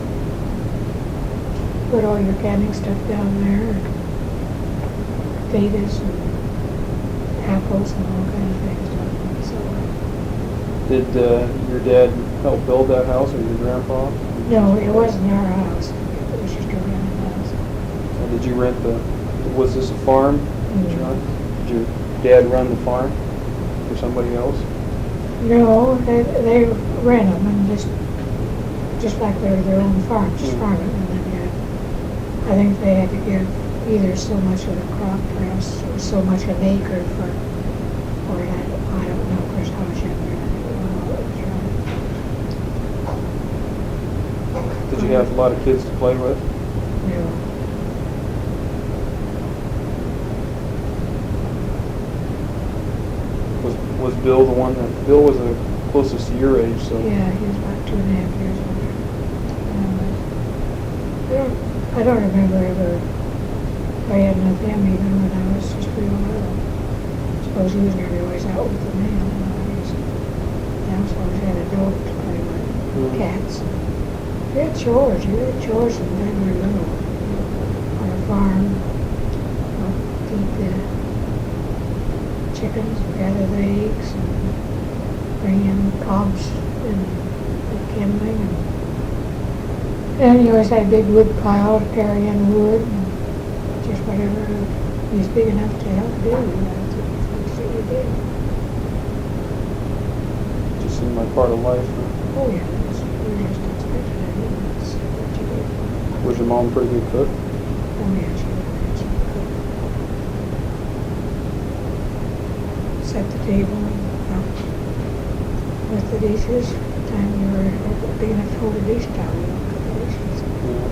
Put all your canning stuff down there, and potatoes and apples and all kinds of things down in the cellar. Did your dad help build that house, or your grandpa? No, it wasn't our house. It was just a rented house. And did you rent was this a farm? Mm-hmm. Did your dad run the farm for somebody else? No, they ran them and just like they're their own farm, just farm it. And then I think they had to give either so much of the crop for us or so much an acre or I don't know, of course, how much ever. Did you have a lot of kids to play with? No. Was Bill the one Bill was the closest to your age, so. Yeah, he was about 2.5 years older. I don't remember ever playing with him even when I was just real little. I suppose he was never always out with the man. I always had a dog to play with, Mm-hmm. cats. We had chores. You had chores when we were little. On a farm, feed the chickens, gather the eggs, and bring in cobs and kindling. And you always had a big wood pile to carry in wood, and just whatever he was big enough to help do, that's what you did. Just seemed like part of life. Oh yeah, we just expected it, that's what you did. Was your mom a pretty good cook? Oh yeah, she could. Set the table, with the dishes. Time you were big enough to hold a dish towel, you know, cut the dishes. Yeah.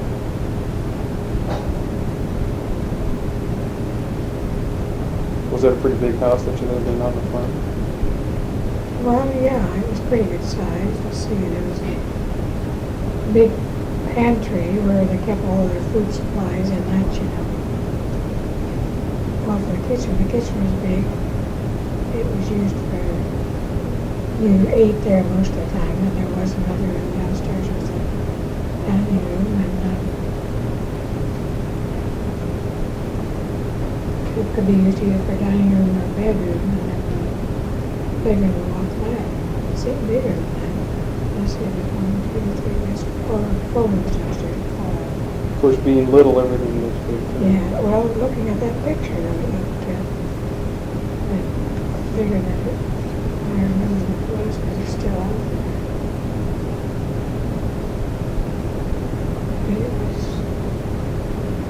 that a pretty big house that you lived in on the farm? Well, yeah, it was pretty good size. Let's see, there was a big pantry where they kept all their food supplies in that, you know. Well, for the kitchen was big. It was used for, you ate there most of the time, and there was another room downstairs with a dining room, and it could be used either for dining room or bedroom, and then the bedroom was off that. It's even bigger than that. Let's see, there's 1, 2, 3, there's 4 rooms downstairs. Of course, being little, everything looks big. Yeah, well, looking at that picture, it looked bigger than it. I remember it was, because it's still out there. But it was,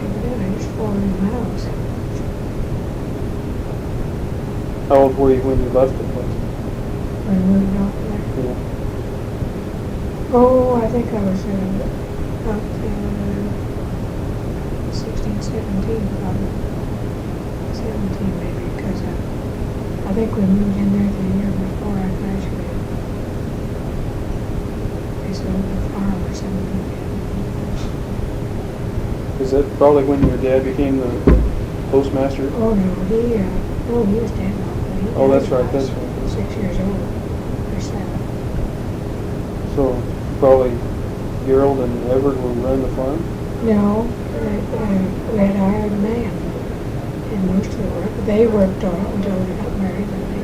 evidently, it's 4-room house. How old were you when you left the place? When we moved off there. Yeah. Oh, I think I was about 16, 17 probably. 17 maybe, because I think we moved in there the year before I graduated. They sold the farm or something. Is that probably when your dad became the postmaster? Oh no, he was dead now. Oh, that's right, that's right. 6 years old, or 7. So probably Gerald and Everett would run the farm? No, we had hired a man, and most of the work, they worked on it until they got married, and they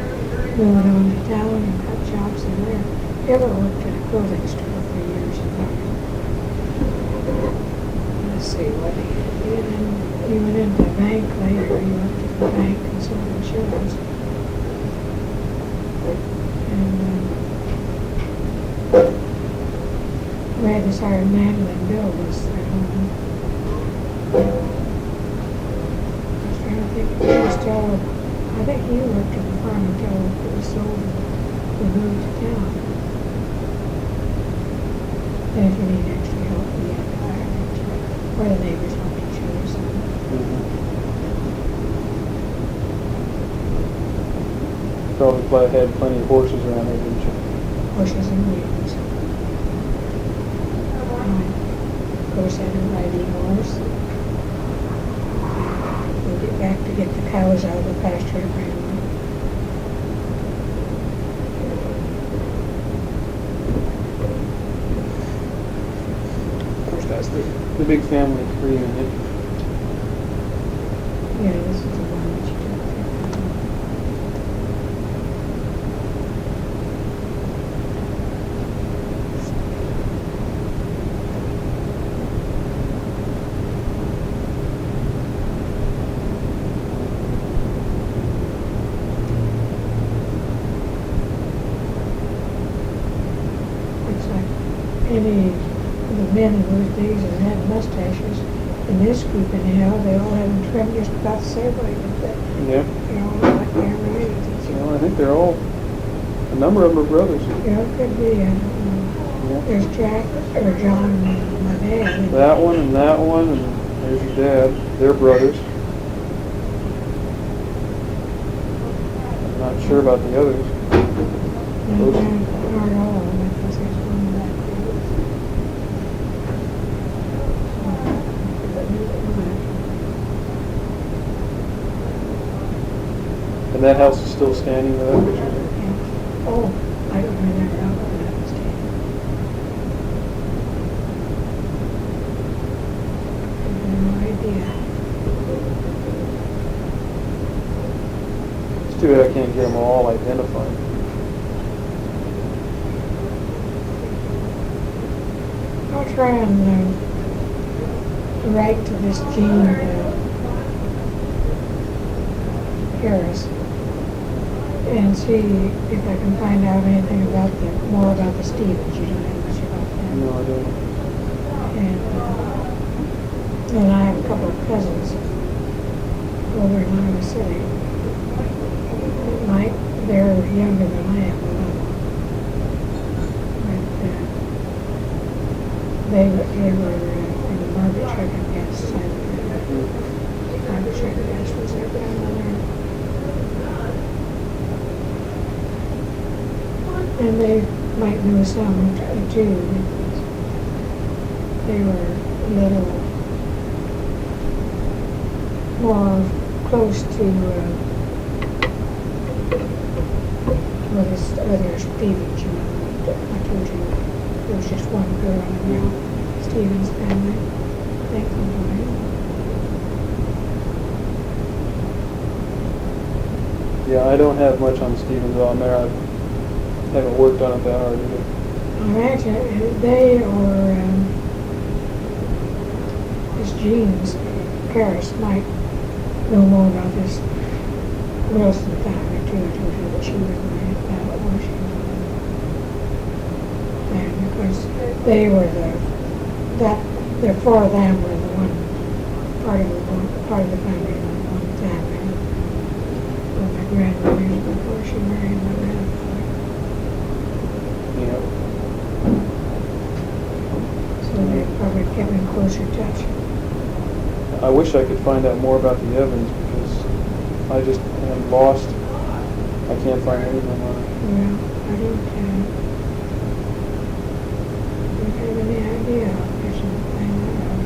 moved on to town and got jobs in there. Everett worked at a clothing store for years and years. Let's see what he did. He went into the bank later. He worked at the bank and sold insurance. And we had this hired man and Bill was there. I was trying to think if he was still, I think he worked at the farm until it was sold and we moved to town. And if you need extra help, we had to hire an extra, or the neighbors help each other, so. Probably had plenty of horses around there, didn't you? Horses and mules. Of course, I had a riding horse. We'll get back to get the cows out of the pasture to bring them. Of course, that's the big family reunion. Yeah, this is the one that you took. Any of the men in those days that had mustaches, in this group anyhow, they all had them trimmed just about the same way, didn't they? Yeah. You know, like they're related. Well, I think they're all, a number of them are brothers. Yeah, it could be, I don't know. Yeah. There's Jack, or John, and my dad. That one, and there's your dad. They're brothers. I'm not sure about the others. And Those- aren't all of them, because there's one back there. And that house is still standing with that picture? Oh, I don't remember how long that was taken. I have no idea. It's too bad I can't get them all identified. I'll try and write to this Jean Harris and see if I can find out anything about more about the Stevens. You don't know much about them. No, I don't. And I have a couple of cousins over in Iowa City. They're younger than I am. But they were in the Margaret Kirk gas side of it. Margaret Kirk gas was their grandmother. And they might know some too. They were a little more close to other Stevens, you know. I told you there was just one girl in the Stevens family. Thankfully. Yeah, I don't have much on Stevens on there. I haven't worked on it that hard either. I imagine they or this Jean's Paris might know more about this Wilson family too. I told you that she was married about Washington. And of course they were the four of them were the one part of the family, one family. With my grandmother before she married my grandfather. Yeah. So they probably kept in closer touch. I wish I could find out more about the Evans because I just am lost. I can't find anything on it. Well, I don't have any idea. I should find out.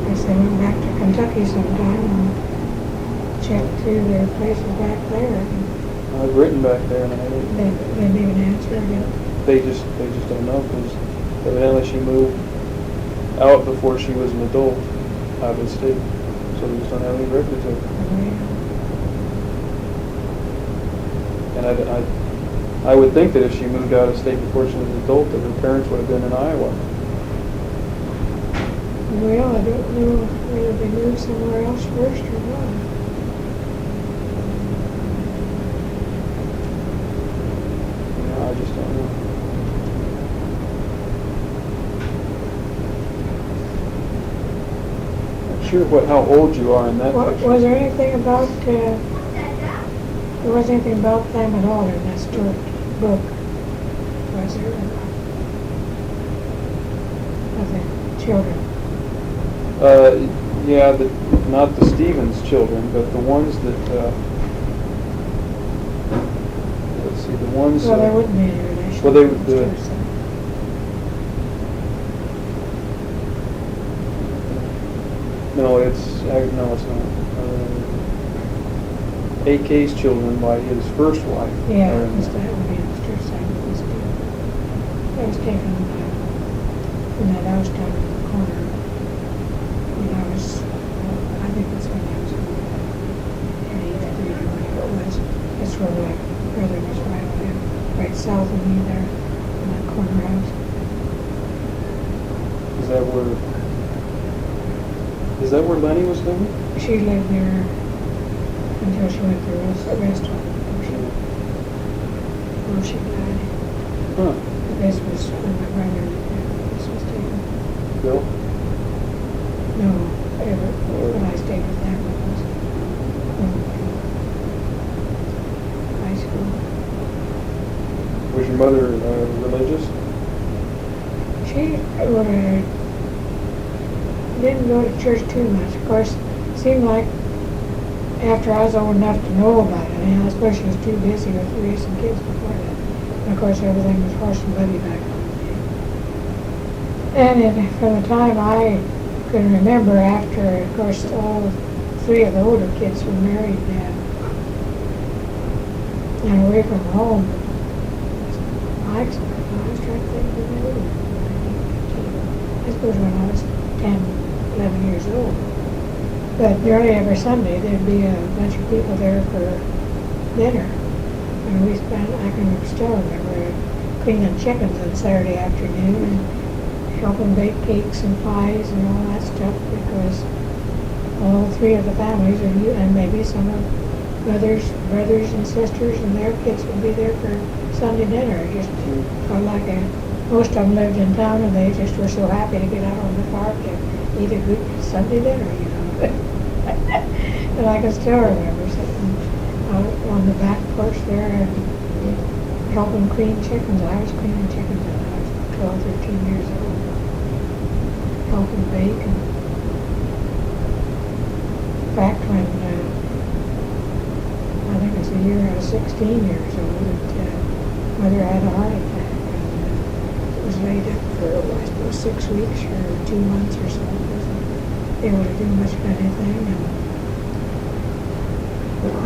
I guess they went back to Kentucky sometime and checked through their places back there. I've written back there and I didn't. They didn't even answer it. They just don't know because evidently she moved out before she was an adult out of the state, so they just don't have any records of her. And I would think that if she moved out of state before she was an adult, that her parents would have been in Iowa. Well, I don't know whether they moved somewhere else first or not. I just don't know. Not sure how old you are in that picture. Was there anything about there wasn't anything about them at all in that book, was there? Of the children? Yeah, not the Stevens children, but the ones that, let's see, the ones... Well, there wouldn't be any relation. Well, no, it's not. AK's children by his first wife. Yeah, that would be Mr. Sellman's too. That was taken from that house down in the corner. When I think that's when I was in 83 or whatever it was. That's where my brother was right south of me there, in that corner house. Is that where Lenny was living? She lived there until she went through the rest of it before she died. Huh. This was when my brother this was taken. Bill? No, when I stayed with them, it was high school. Was your mother religious? She didn't go to church too much. Of course, it seemed like after I was old enough to know about it, I suppose she was too busy with raising kids before that. And of course, everything was horse and buggy back then. And from the time I can remember, after, of course, all three of the older kids were married and away from home, I was trying to think when they were. I suppose when I was 10, 11 years old. But nearly every Sunday there'd be a bunch of people there for dinner. And we spent, I can still remember, cleaning chickens on Saturday afternoon and helping bake cakes and pies and all that stuff because all three of the families, and maybe some of brothers and sisters and their kids would be there for Sunday dinner. It just felt like most of them lived in town and they just were so happy to get out on the park and eat a good Sunday dinner, you know. And I can still remember sitting out on the back porch there and helping clean chickens. I was cleaning chickens when I was 12, 13 years old. Helping bake. And in fact, when I think it was the year I was 16 years old, mother had a heart attack. And was laid up for, I suppose, 6 weeks or 2 months or so. Wasn't able to do much of anything. And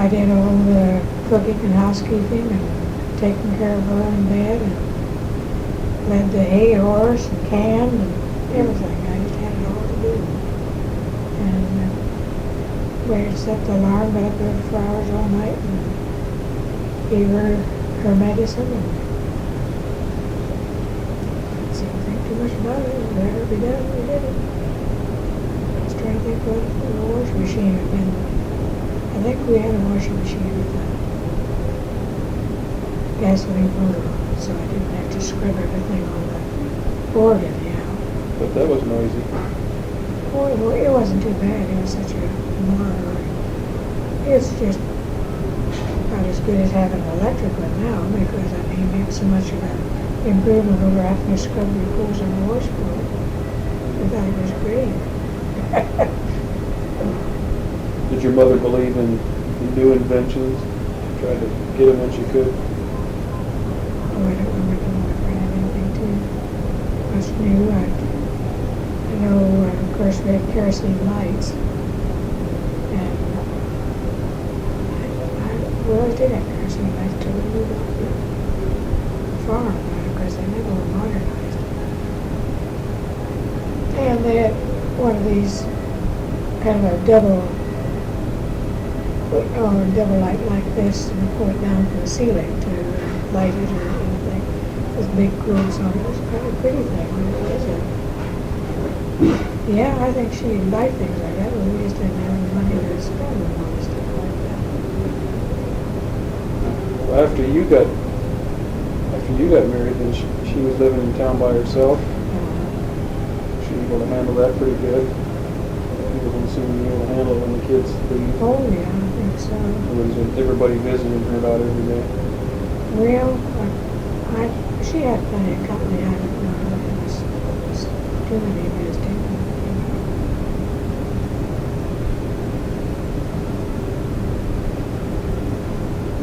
I did all the cooking and housekeeping and taking care of her in bed and led the hay horse and canned and everything. I just had it all to do. And waited, set the alarm, got up there for hours all night and gave her her medicine. And didn't think too much about it. Let her be done. We did it. I was trying to think what the washing machine had been. I think we had a washing machine with a gasoline motor on it, so I didn't have to scrub everything on the board anyhow. But that was noisy. Well, it wasn't too bad. It was such a motor. It's just about as good as having an electric one now, because I mean, it's so much of an improvement over having to scrub your clothes on the washboard. I thought it was great. Did your mother believe in new inventions? Tried to get them when she could? Oh, I don't remember anything too much new. I know, of course, we had kerosene lights. And we always did have kerosene lights till we moved off the farm, because they never were modernized. And they had one of these kind of a double light like this, and pull it down from the ceiling to light it or anything. This big globes on it. It was kind of a pretty thing. Yeah, I think she'd like things like that, but we just didn't have the money to spend on all this stuff like that. Well, after you got married, then she was living in town by herself. She was able to handle that pretty good. People didn't seem to be able to handle it when the kids leave. Oh, yeah, I think so. It was everybody visiting her about every day. Well, she had plenty of company. I don't know. It was too many visiting.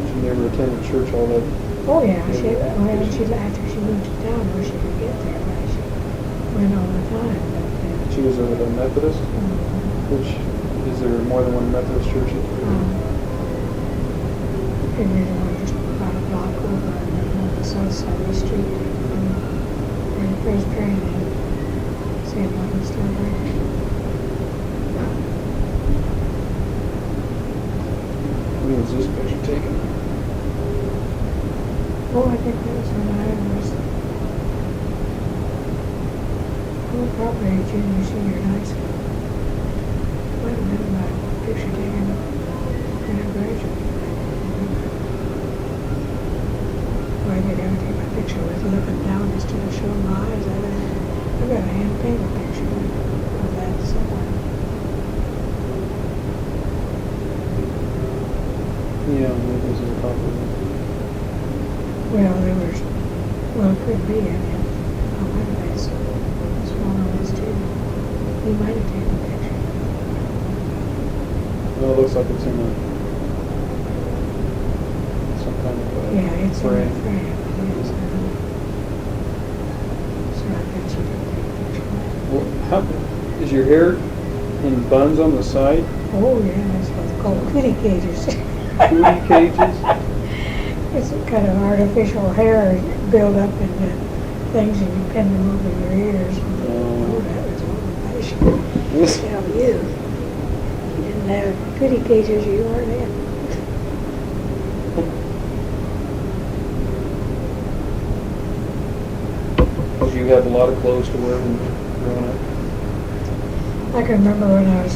She never attended church all that. Oh, yeah. After she moved to town where she could get there, she went all the time. But, She was a Methodist? Which, is there more than one Methodist church? And then one just about a block over on the south side of the street. And Presbyterian and Sellman and stuff like that. When was this picture taken? Oh, I think that was when I was, probably junior, senior in high school. Might have been my picture taken when I graduated. Why did I take my picture with looking down instead of showing my eyes? I've got a hand-painted picture of that somewhere. Yeah, maybe this is a copy of it. Well, it could be, I mean, one of those small ones too. He might have taken a picture. Well, it looks like it's in some kind of Yeah, it's frame. in the frame. Yes, so I bet you did take a picture. Well, how, is your hair in buns on the side? Oh, yeah, that's what's called cootie cages. Cootie cages? It's a kind of artificial hair build up into things and you pin them over your ears. Oh, that was old fashioned. Tell you. You didn't have cootie cages, you weren't in. Did you have a lot of clothes to wear when growing up? I can remember when I was,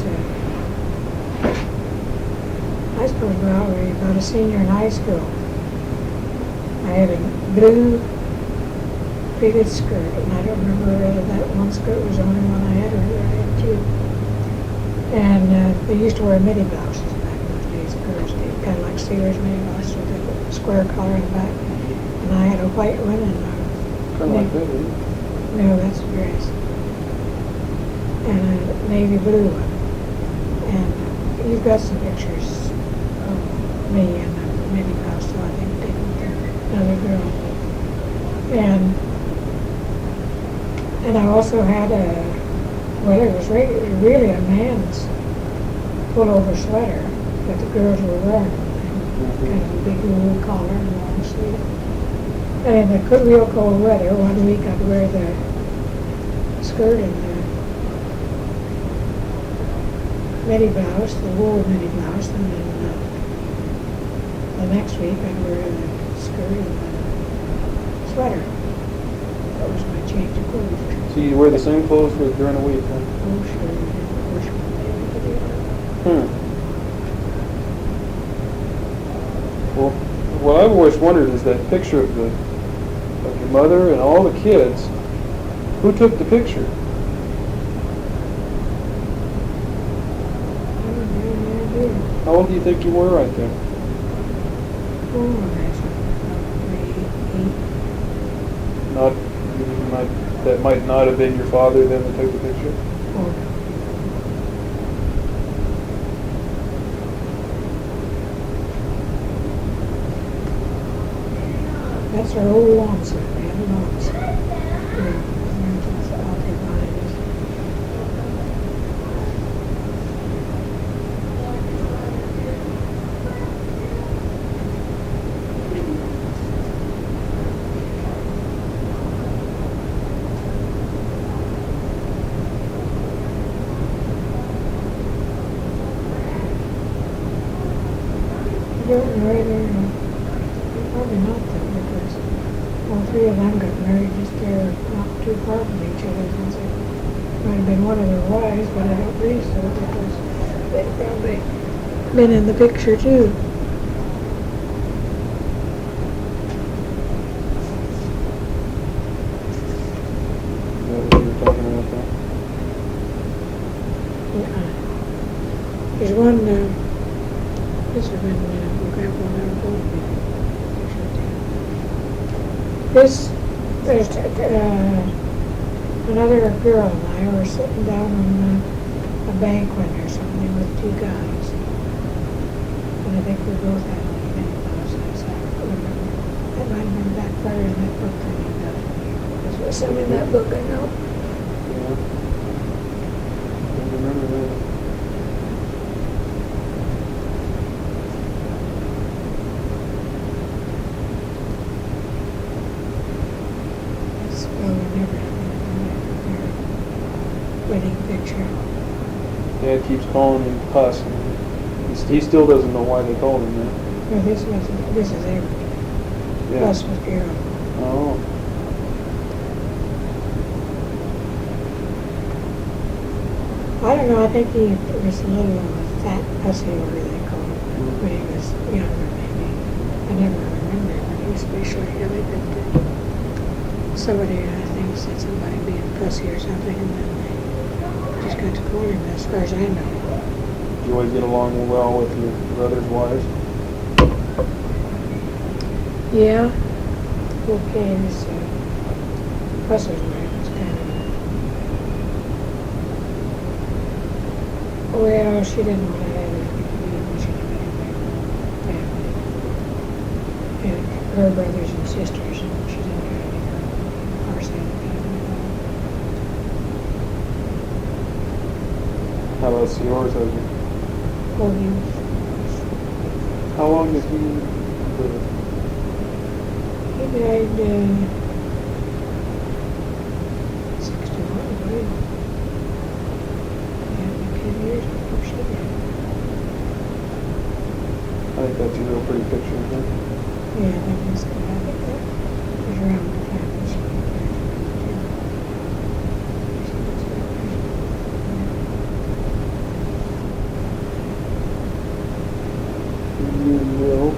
I suppose probably about a senior in high school. I had a blue pleated skirt, and I don't remember whether that one skirt was the only one I had or whether I had two. And they used to wear midi blouses back in those days, girls did, kind of like sailors' midi blouses with a square collar in the back. And I had a white one and Kind of like that, isn't it? no, that's a dress. And a navy blue one. And you've got some pictures of me in the midi blouse, so I think taken with another girl. And I also had well, it was really a man's pullover sweater that the girls were wearing. Kind of a big wool collar and long sleeve. And in the real cold weather, 1 week I'd wear the skirt and the midi blouse, the wool midi blouse, and then the next week I'd wear the skirt and the sweater. That was my change of clothes. So you wear the same clothes for during the week, huh? Oh, sure, I wish one day we could do that. Well, what I've always wondered is that picture of your mother and all the kids. Who took the picture? I don't have any idea. How old do you think you were right there? Oh, that's probably 8. That might not have been your father then that took the picture? Oh, that's our old lawn set, man, the lawn set. Yeah, that's out there behind us. You don't know either, probably not though, because all three of them got married just there, not too far from each other. And so might have been one of their wives, but I don't think so, because they've probably been in the picture too. Is that what you were talking about there? Yeah. There's one, this has been, Grandpa never told me. There's another girl and I were sitting down on a banquet or something with two guys. And I think we both had like many thousands. I don't remember. That might have been back further in that book that you got. There's some in that book, I know. Yeah. I remember that. Well, we never had their wedding picture. Dad keeps calling him Puss, and he still doesn't know why they called him that. No, this is Eric. Yeah. Plus with Carol. Oh. I don't know, I think he was a little fat pussy, or whatever they call him, when he was younger, maybe. I never remember when he was especially really good. Somebody, I think, said somebody being pussy or something, and then they just got to call him that, as far as I know. Do you always get along well with your brother's wives? Yeah. Okay, this pussy's wife was kind of, well, she didn't want to have anything to do with she didn't have their family. And her brothers and sisters, and she didn't have any of our side of the family at How about yours husband? all. Oh, you. How long did he live? He died 61, I believe. Yeah, 10 years before she died. I think that's a real pretty picture, isn't it? Yeah, that was good. I think that was around the time that she died. You will.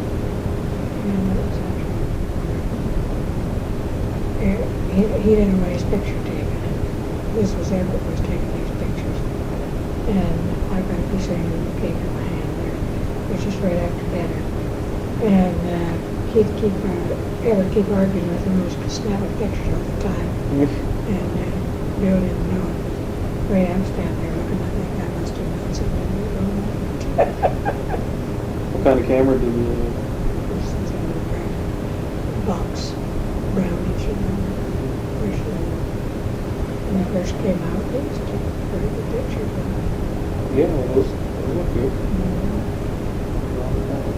Yeah, that was after. He didn't want his picture taken. This was Everett was taking these pictures. And I got a piece of cake in my hand there. It was just right after dinner. And he'd Everett keep arguing with him, was snapping pictures all the time. And Bill didn't know it. The way I'm standing there looking, I think I must have known something was going on. What kind of camera did you have? This is a box, brownish, first came out, he was a very good picture. Yeah, those look good.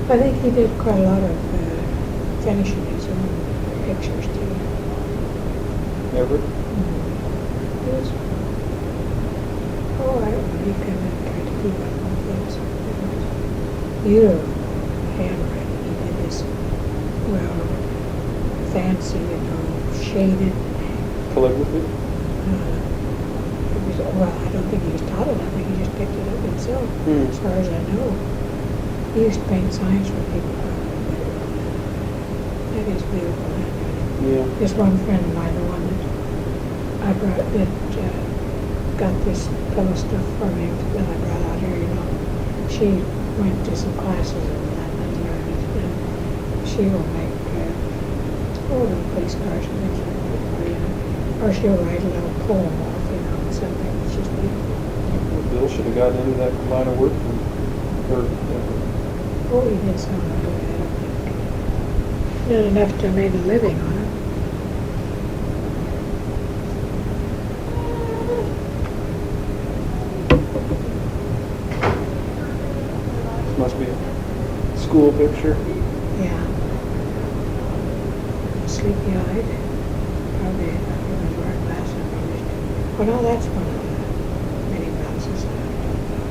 I think he did quite a lot of finishing his own pictures too. Everett? He was, oh, I don't know, he kind of tried to keep up on things. Beautiful handwriting. He did this, well, fancy, shaded. Calligraphy? It was, well, I don't think he was taught it. I think he just picked it up himself, as far as I know. He used to paint signs for people. That is beautiful handwriting. Yeah. This one friend of mine, the one that I brought, that got this pillow stuff for me that I brought out here, she went to some classes and that and learned it. And she will make little police cars and things like that for you. Or she'll write a little poem off, something that's just beautiful. Well, Bill should have gotten into that line of work from Kirk. Oh, he did some of it, I don't think. Not enough to make a living on it. Must be a school picture. Yeah. Sleepy-eyed. Probably, I don't know, wearing glasses. Well, no, that's one of the many blouses that I've done.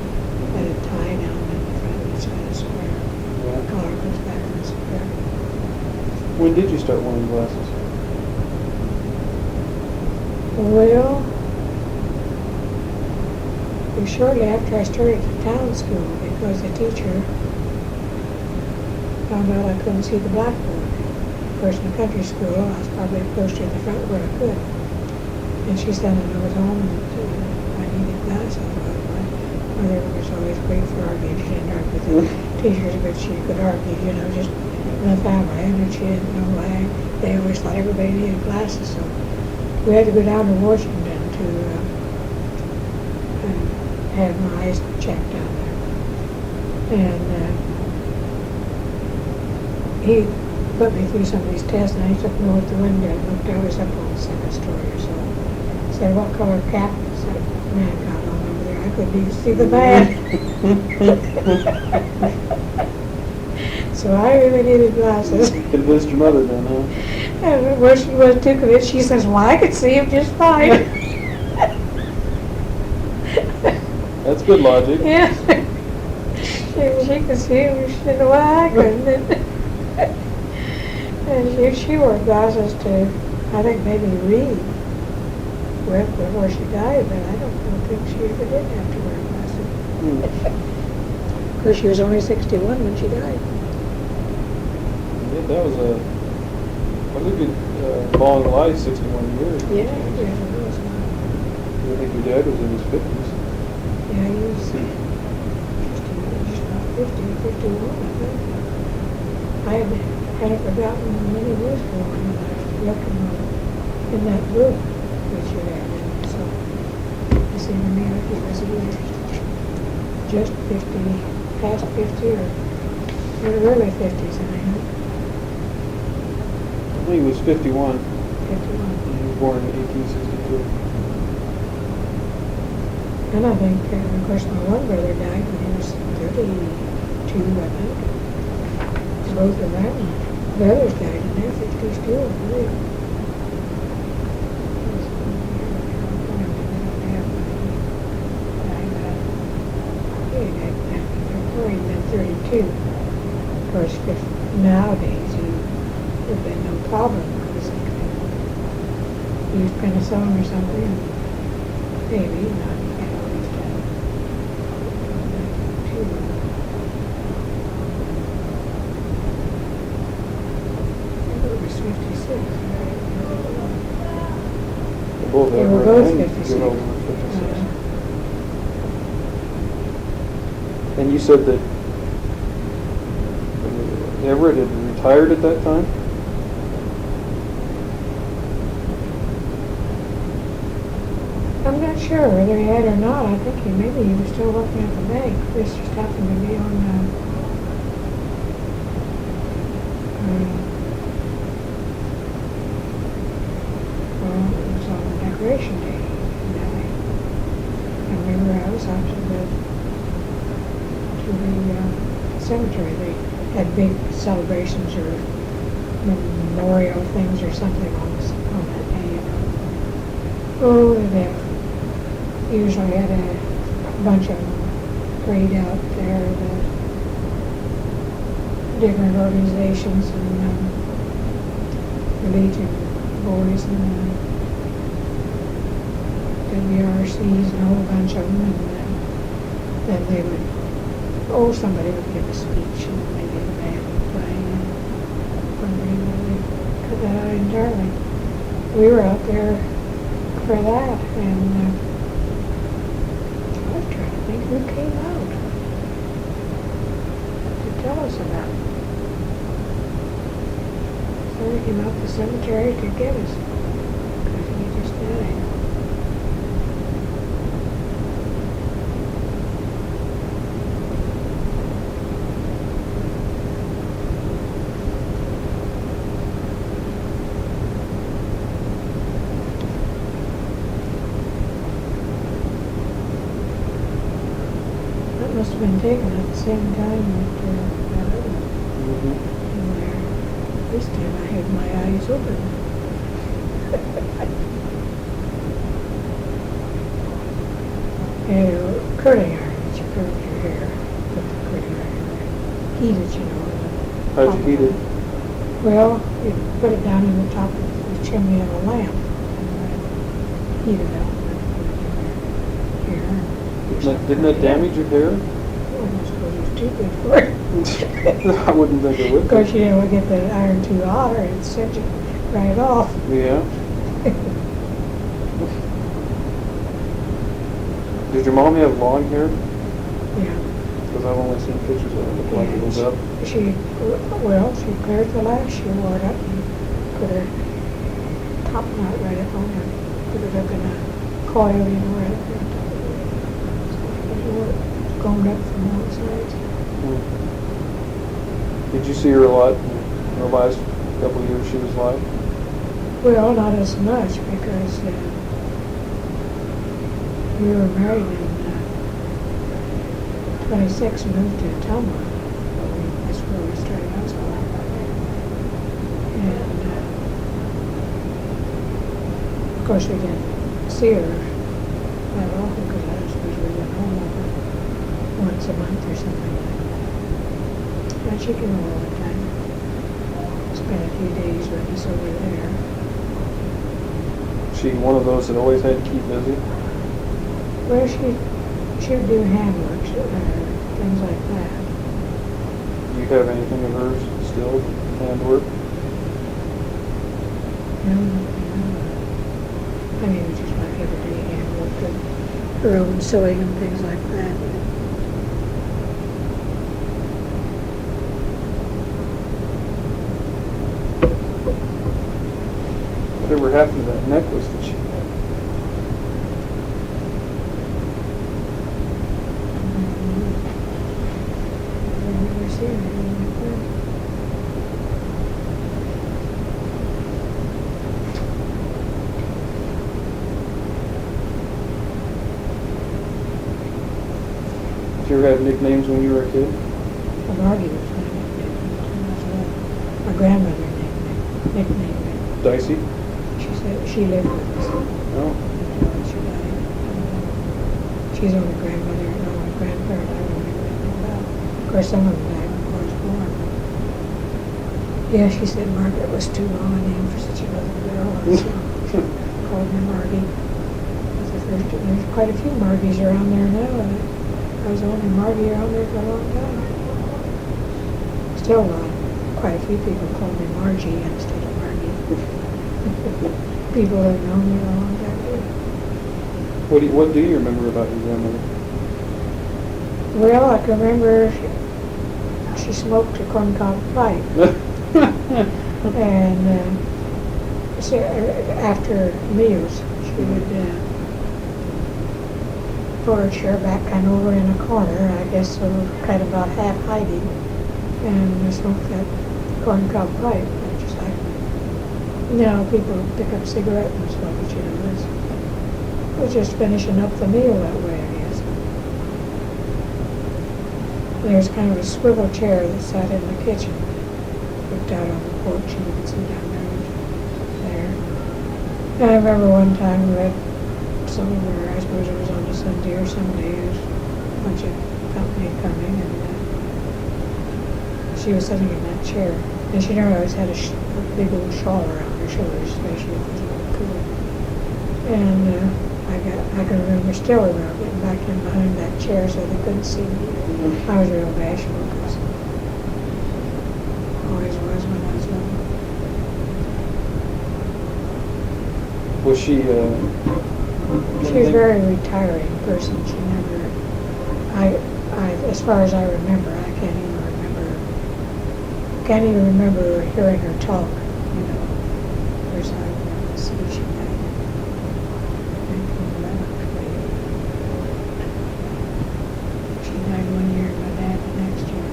Got a tie down in the front, it's got a square. Yeah. Collar goes back in the square. When did you start wearing glasses? Well, it was shortly after I started the town school because the teacher found out I couldn't see the blackboard. Of course, in the country school, I was probably close to the front where I could. And she sent a note home that I needed glasses. Well, my mother was always great for arguing. She didn't argue with the teachers, but she could argue, just in the family. And she didn't know why. They always thought everybody needed glasses. So we had to go down to Washington to have my eyes checked down there. And he put me through some of these tests, and he took me out the window and looked. I was up on the second story or so. Said, "What color cap is that man got on over there?" I couldn't even see the man. So I really needed glasses. Convinced your mother then, huh? And when she was too convinced, she says, "Well, I could see him just fine." That's good logic. Yeah. She could see him, she said, "Well, I couldn't." And she wore glasses to, I think, maybe read before she died, but I don't think she ever did have to wear glasses. Of course, she was only 61 when she died. Yeah, that was a good long life, 61 years. Yeah, it was. I think your dad was in his 50s. Yeah, he was just about 50, 51, I think. I had kind of forgotten when he was born, and I was looking in that book that you had, and so it seemed to me like he was either just 50, past 50, or in the early 50s, anyhow. I think he was 51. 51. He was born in 1862. And I think, of course, my one brother died when he was 32, I think. Both of them. The others died in their 50s too, I believe. Before he'd been 32. Of course, nowadays, there'd been no problem because he used penicillin or something. Maybe not. They were both 56. Get over 56. And you said that Everett had retired at that time? I'm not sure whether he had or not. I think maybe he was still working at the bank. This just happened to be on well, it was on Decoration Day. And house out to the cemetery. They had big celebrations or memorial things or something on that day. Oh, they usually had a bunch of them parade out there, the different organizations and the Legion boys and WRCs and a whole bunch of them, and then they would, somebody would give a speech and maybe the band would play, and when they really cut that out entirely. We were out there for that, and I was trying to think who came out to tell us about it. Somebody came out to the cemetery to get us, because he just died. Must have been taken at the same time that other one. Where this time I had my eyes open. And curling iron, that you curled your hair. Put the curling iron there. Heat it, you know. How'd you heat it? Well, you put it down in the top of the chimney of a lamp and heat it up. Didn't that damage your hair? I suppose it's too good for it. I wouldn't think it would. Of course, you know, we get the iron too hot or it'd set you right off. Yeah. Did your mom have long hair? Yeah. Because I've only seen pictures of it. It looked like it was up. She cleared the lash, she wore it up and put her top knot right up on her, put it up in a coil, you know, right up there. Combed up from all sides. Did you see her a lot in the last couple of years she was alive? Well, not as much because we were married in 26 and moved to Thelma. That's where we started high school. And of course we didn't see her that often because I suppose we went home once a month or something like that. And she came all the time. Spent a few days with us over there. She one of those that always had to keep busy? Well, she would do handwork, things like that. Do you have anything of hers still, handwork? No. I mean, it's just like everyday handwork, and her own sewing and things like that. Whatever happened to that necklace that she had? I've never seen anything like that. Did you ever have nicknames when you were a kid? Well, Margie was my nickname. My grandmother nicknamed me. Dicey? She lived with us No. until she died. She's the only grandmother, no, my grandparent I don't know anything about. Of course, some of them died before I was born. Yeah, she said Margaret was too long a name for such a little girl. So she called me Margie. There's quite a few Margies around there now. I was the only Margie around there for a long time. Still, quite a few people call me Margie instead of Margie. People have known me a long time too. What do you remember about your grandmother? Well, I can remember she smoked a corncob pipe. And after meals, she would pull her chair back kind of over in a corner, I guess so kind of about half hiding, and smoke that corncob pipe. Just like, people pick up cigarette and smoke it, it was just finishing up the meal that way, I guess. There's kind of a swivel chair that sat in the kitchen, looked out on the porch, and you could see down there. And I remember one time we had somewhere, I suppose it was on a Sunday or Sunday, there was a bunch of company coming, and she was sitting in that chair. And she never always had a big old shawl around her shoulders, especially if it was a little cool. And I can still remember getting back in behind that chair so they couldn't see me. I was real bashful, because always was when I was little. Was she, She was a very retiring person. She never, as far as I remember, I can't even remember hearing her talk, you know. Of course, I remember seeing she died in 1911. She died one year and my dad the next year.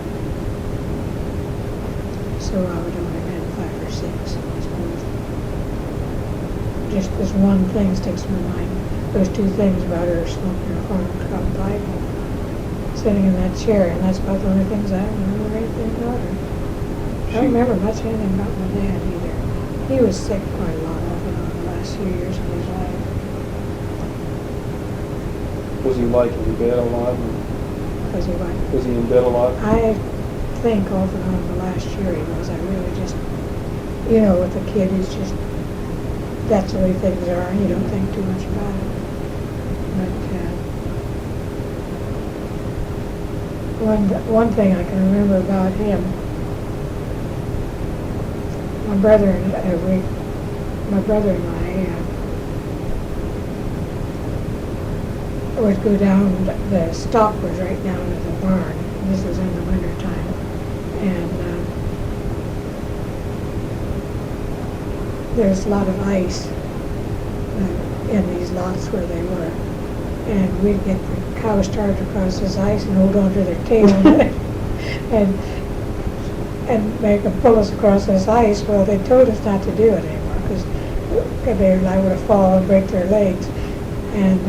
So I would only have been 5 or 6, I suppose. Just this one thing sticks in my mind. Those 2 things about her smoking her corn-cob Bible, sitting in that chair, and that's about the only things I remember anything about her. I don't remember much anything about my dad either. He was sick quite a lot off and on the last few years of his life. was he like in bed a lot? Was he what? Was he in bed a lot? I think off and on the last year he was. I really just, you know, with a kid, it's just, that's the way things are, and you don't think too much about it. But one thing I can remember about him, my brother and I would go down, the stock was right down to the barn. This was in the winter time. And there's a lot of ice in these lots where they were. And we'd get the cows started across this ice and hold on to their tail and make them pull us across this ice. Well, they told us not to do it anymore because they were liable to fall and break their legs. And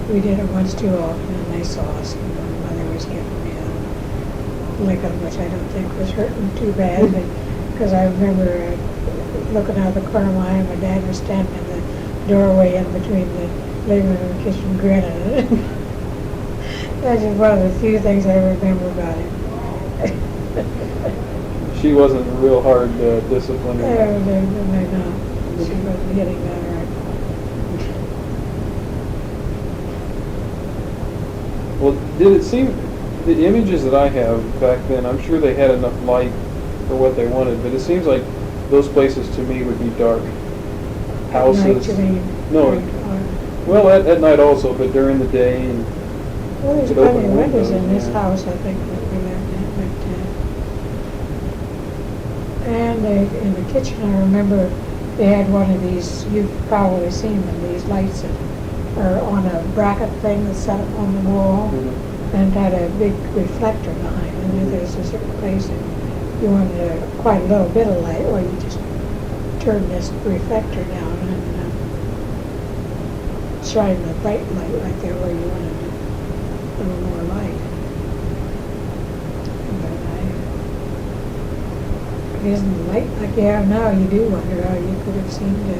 we did it once too often, and they saw us. And my mother was giving me a licking, which I don't think was hurting too bad, because I remember looking out of the corner of my eye, and my dad was standing in the doorway in between the living room and kitchen grinning. That's just one of the few things I remember about him. She wasn't a real hard disciplinary. No, not. She wasn't hitting that hard. Well, did it seem, the images that I have back then, I'm sure they had enough light for what they wanted, but it seems like those places to me would be dark. Houses. At night, you mean? No. Well, at night also, but during the day. And well, there's open plenty of windows in this yeah. house, I think, that we lived in. And in the kitchen, I remember they had one of these, you've probably seen them, these lights that are on a bracket thing that's set up on the wall, and had a big reflector behind it. And there's a certain place that you wanted quite a little bit of light, or you just turn this reflector down and shine the bright light right there where you wanted a little more light. But it isn't light like you have now. You do wonder how you could have seemed to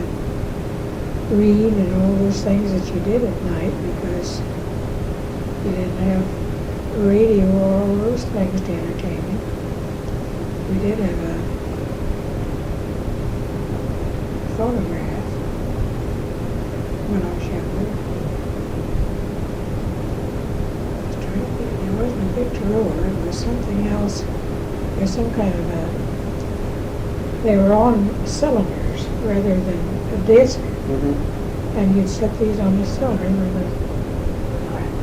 read and all those things that you did at night, because you didn't have radio or all those things to entertain you. We did have a phonograph when I was younger. I was trying to think, it wasn't a Victrola, it was something else. It was some kind of they were on cylinders rather than a disc. And you'd set these on the cylinder and the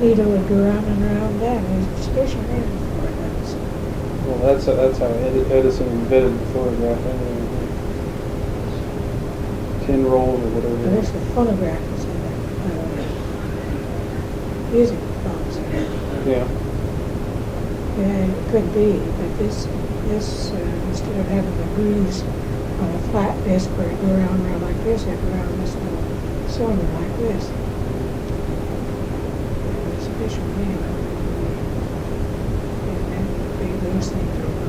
needle would go round and round that. It was stationary for those. Well, that's how Edison invented the photograph anyway. Tin rolls or whatever. Well, there's a phonograph was in there. Music box. Yeah. Yeah, it could be, but this instead of having the grooves on a flat disc where it go around like this, it go around this little cylinder like this. It was special anyway. just think